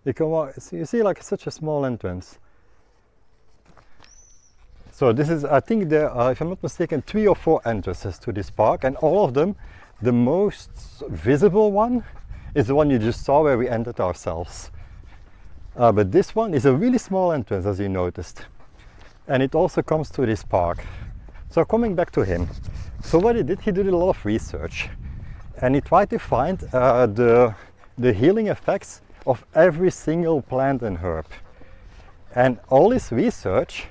Speaker 1: You can walk, you see, like, it's such a small entrance. So this is, I think there are, if I'm not mistaken, 3 or 4 entrances to this park, and all of them, the most visible one is the one you just saw where we entered ourselves. But this one is a really small entrance, as you noticed. And it also comes to this park. So coming back to him. So what he did a lot of research. And he tried to find the healing effects of every single plant and herb. And all his research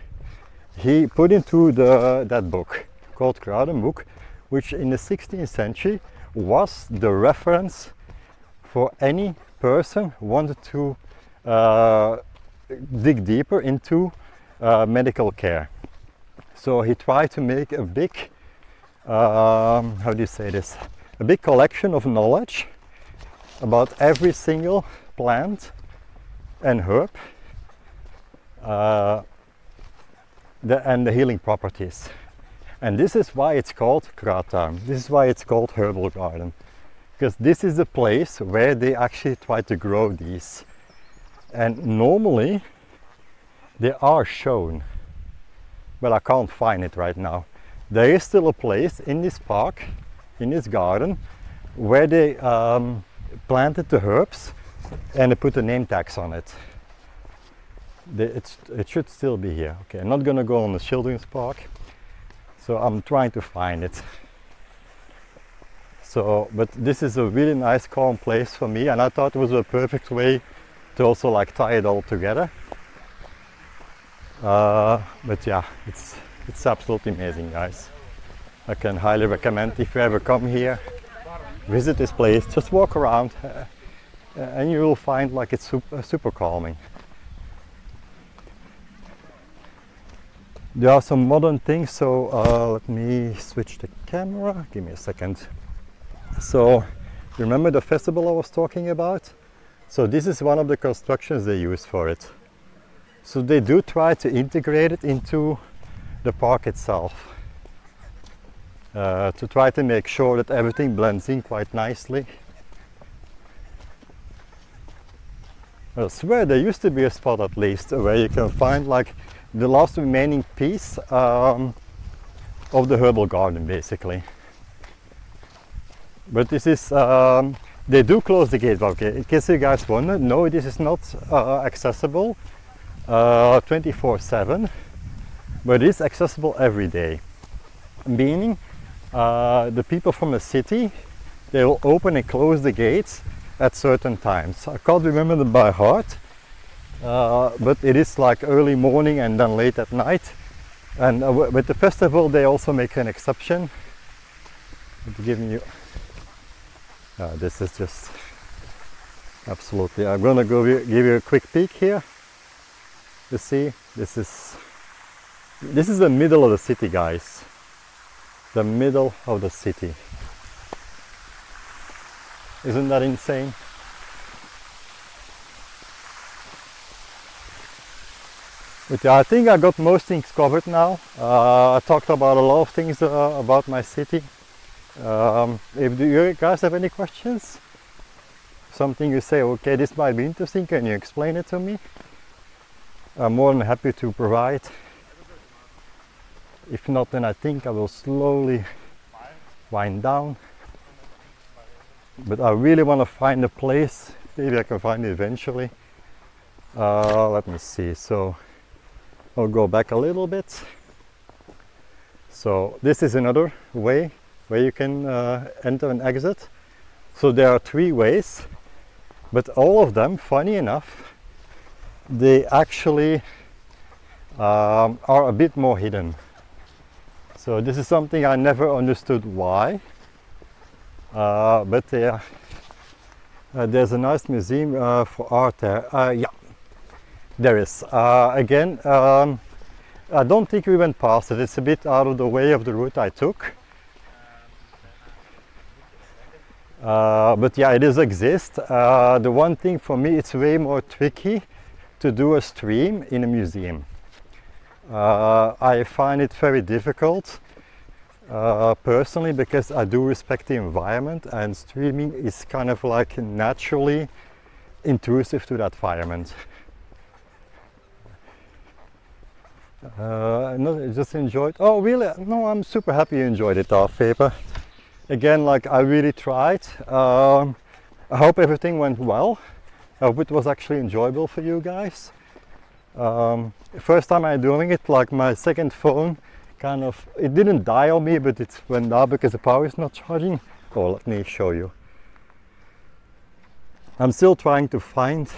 Speaker 1: he put into that book called Kruidenboek, which in the 16th century was the reference for any person who wanted to dig deeper into medical care. So he tried to make a big, how do you say this? A big collection of knowledge about every single plant and herb and the healing properties. And this is why it's called Kruidtuin. This is why it's called Herbal Garden. Because this is the place where they actually try to grow these. And normally they are shown, but I can't find it right now. There is still a place in this park, in this garden, where they planted the herbs and they put the name tags on it. It should still be here. Okay, I'm not gonna go on the children's park, so I'm trying to find it. So, but this is a really nice calm place for me, and I thought it was a perfect way to also like tie it all together. But yeah, it's absolutely amazing, guys. I can highly recommend, if you ever come here, visit this place, just walk around and you will find like it's super calming. There are some modern things, so let me switch the camera, give me a second. So remember the festival I was talking about? So this is one of the constructions they use for it. So they do try to integrate it into the park itself, to try to make sure that everything blends in quite nicely. I swear there used to be a spot at least where you can find like the last remaining piece of the herbal garden, basically. But this is, they do close the gate, okay, in case you guys wonder, no, this is not accessible 24/7, but it is accessible every day. Meaning, the people from the city, they will open and close the gates at certain times. I can't remember them by heart, but it is like early morning and then late at night. And with the festival, they also make an exception. I'm giving you, this is just absolutely. I'm gonna go give you a quick peek here. You see, this is the middle of the city, guys. The middle of the city. Isn't that insane? But yeah, I think I got most things covered now. I talked about a lot of things about my city. If you guys have any questions, something you say, okay, this might be interesting, can you explain it to me? I'm more than happy to provide. If not, then I think I will slowly wind down. But I really want to find a place. Maybe I can find it eventually. Let me see. So I'll go back a little bit. So this is another way where you can enter and exit. So there are 3 ways, but all of them, funny enough, they actually are a bit more hidden. So this is something I never understood why. But there's a nice museum for art there. Yeah, there is. Again, I don't think we went past it. It's a bit out of the way of the route I took. But yeah, it does exist. The one thing for me, it's way more tricky to do a stream in a museum. I find it very difficult personally, because I do respect the environment, and streaming is kind of like naturally intrusive to that environment. No, just enjoyed. Oh really? No, I'm super happy you enjoyed it, Art Paper. Again, like, I really tried. I hope everything went well. I hope it was actually enjoyable for you guys. First time I'm doing it, like, my second phone kind of, it didn't die on me, but it went down because the power is not charging. Oh, let me show you. I'm still trying to find,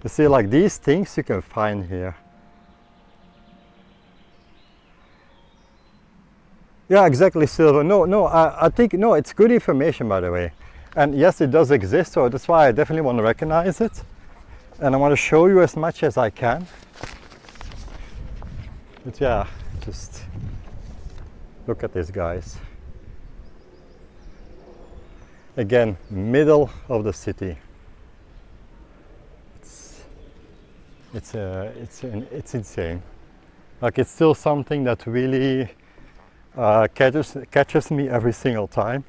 Speaker 1: you see, like, these things you can find here. Yeah, exactly, silver. No, I think, no, it's good information, by the way. And yes, it does exist, so that's why I definitely want to recognize it. And I want to show you as much as I can. But yeah, just look at this, guys. Again, middle of the city. It's insane. Like, it's still something that really catches me every single time.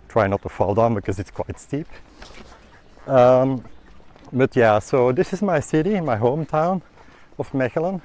Speaker 1: Try not to fall down because it's quite steep. But yeah, so this is my city, my hometown of Mechelen.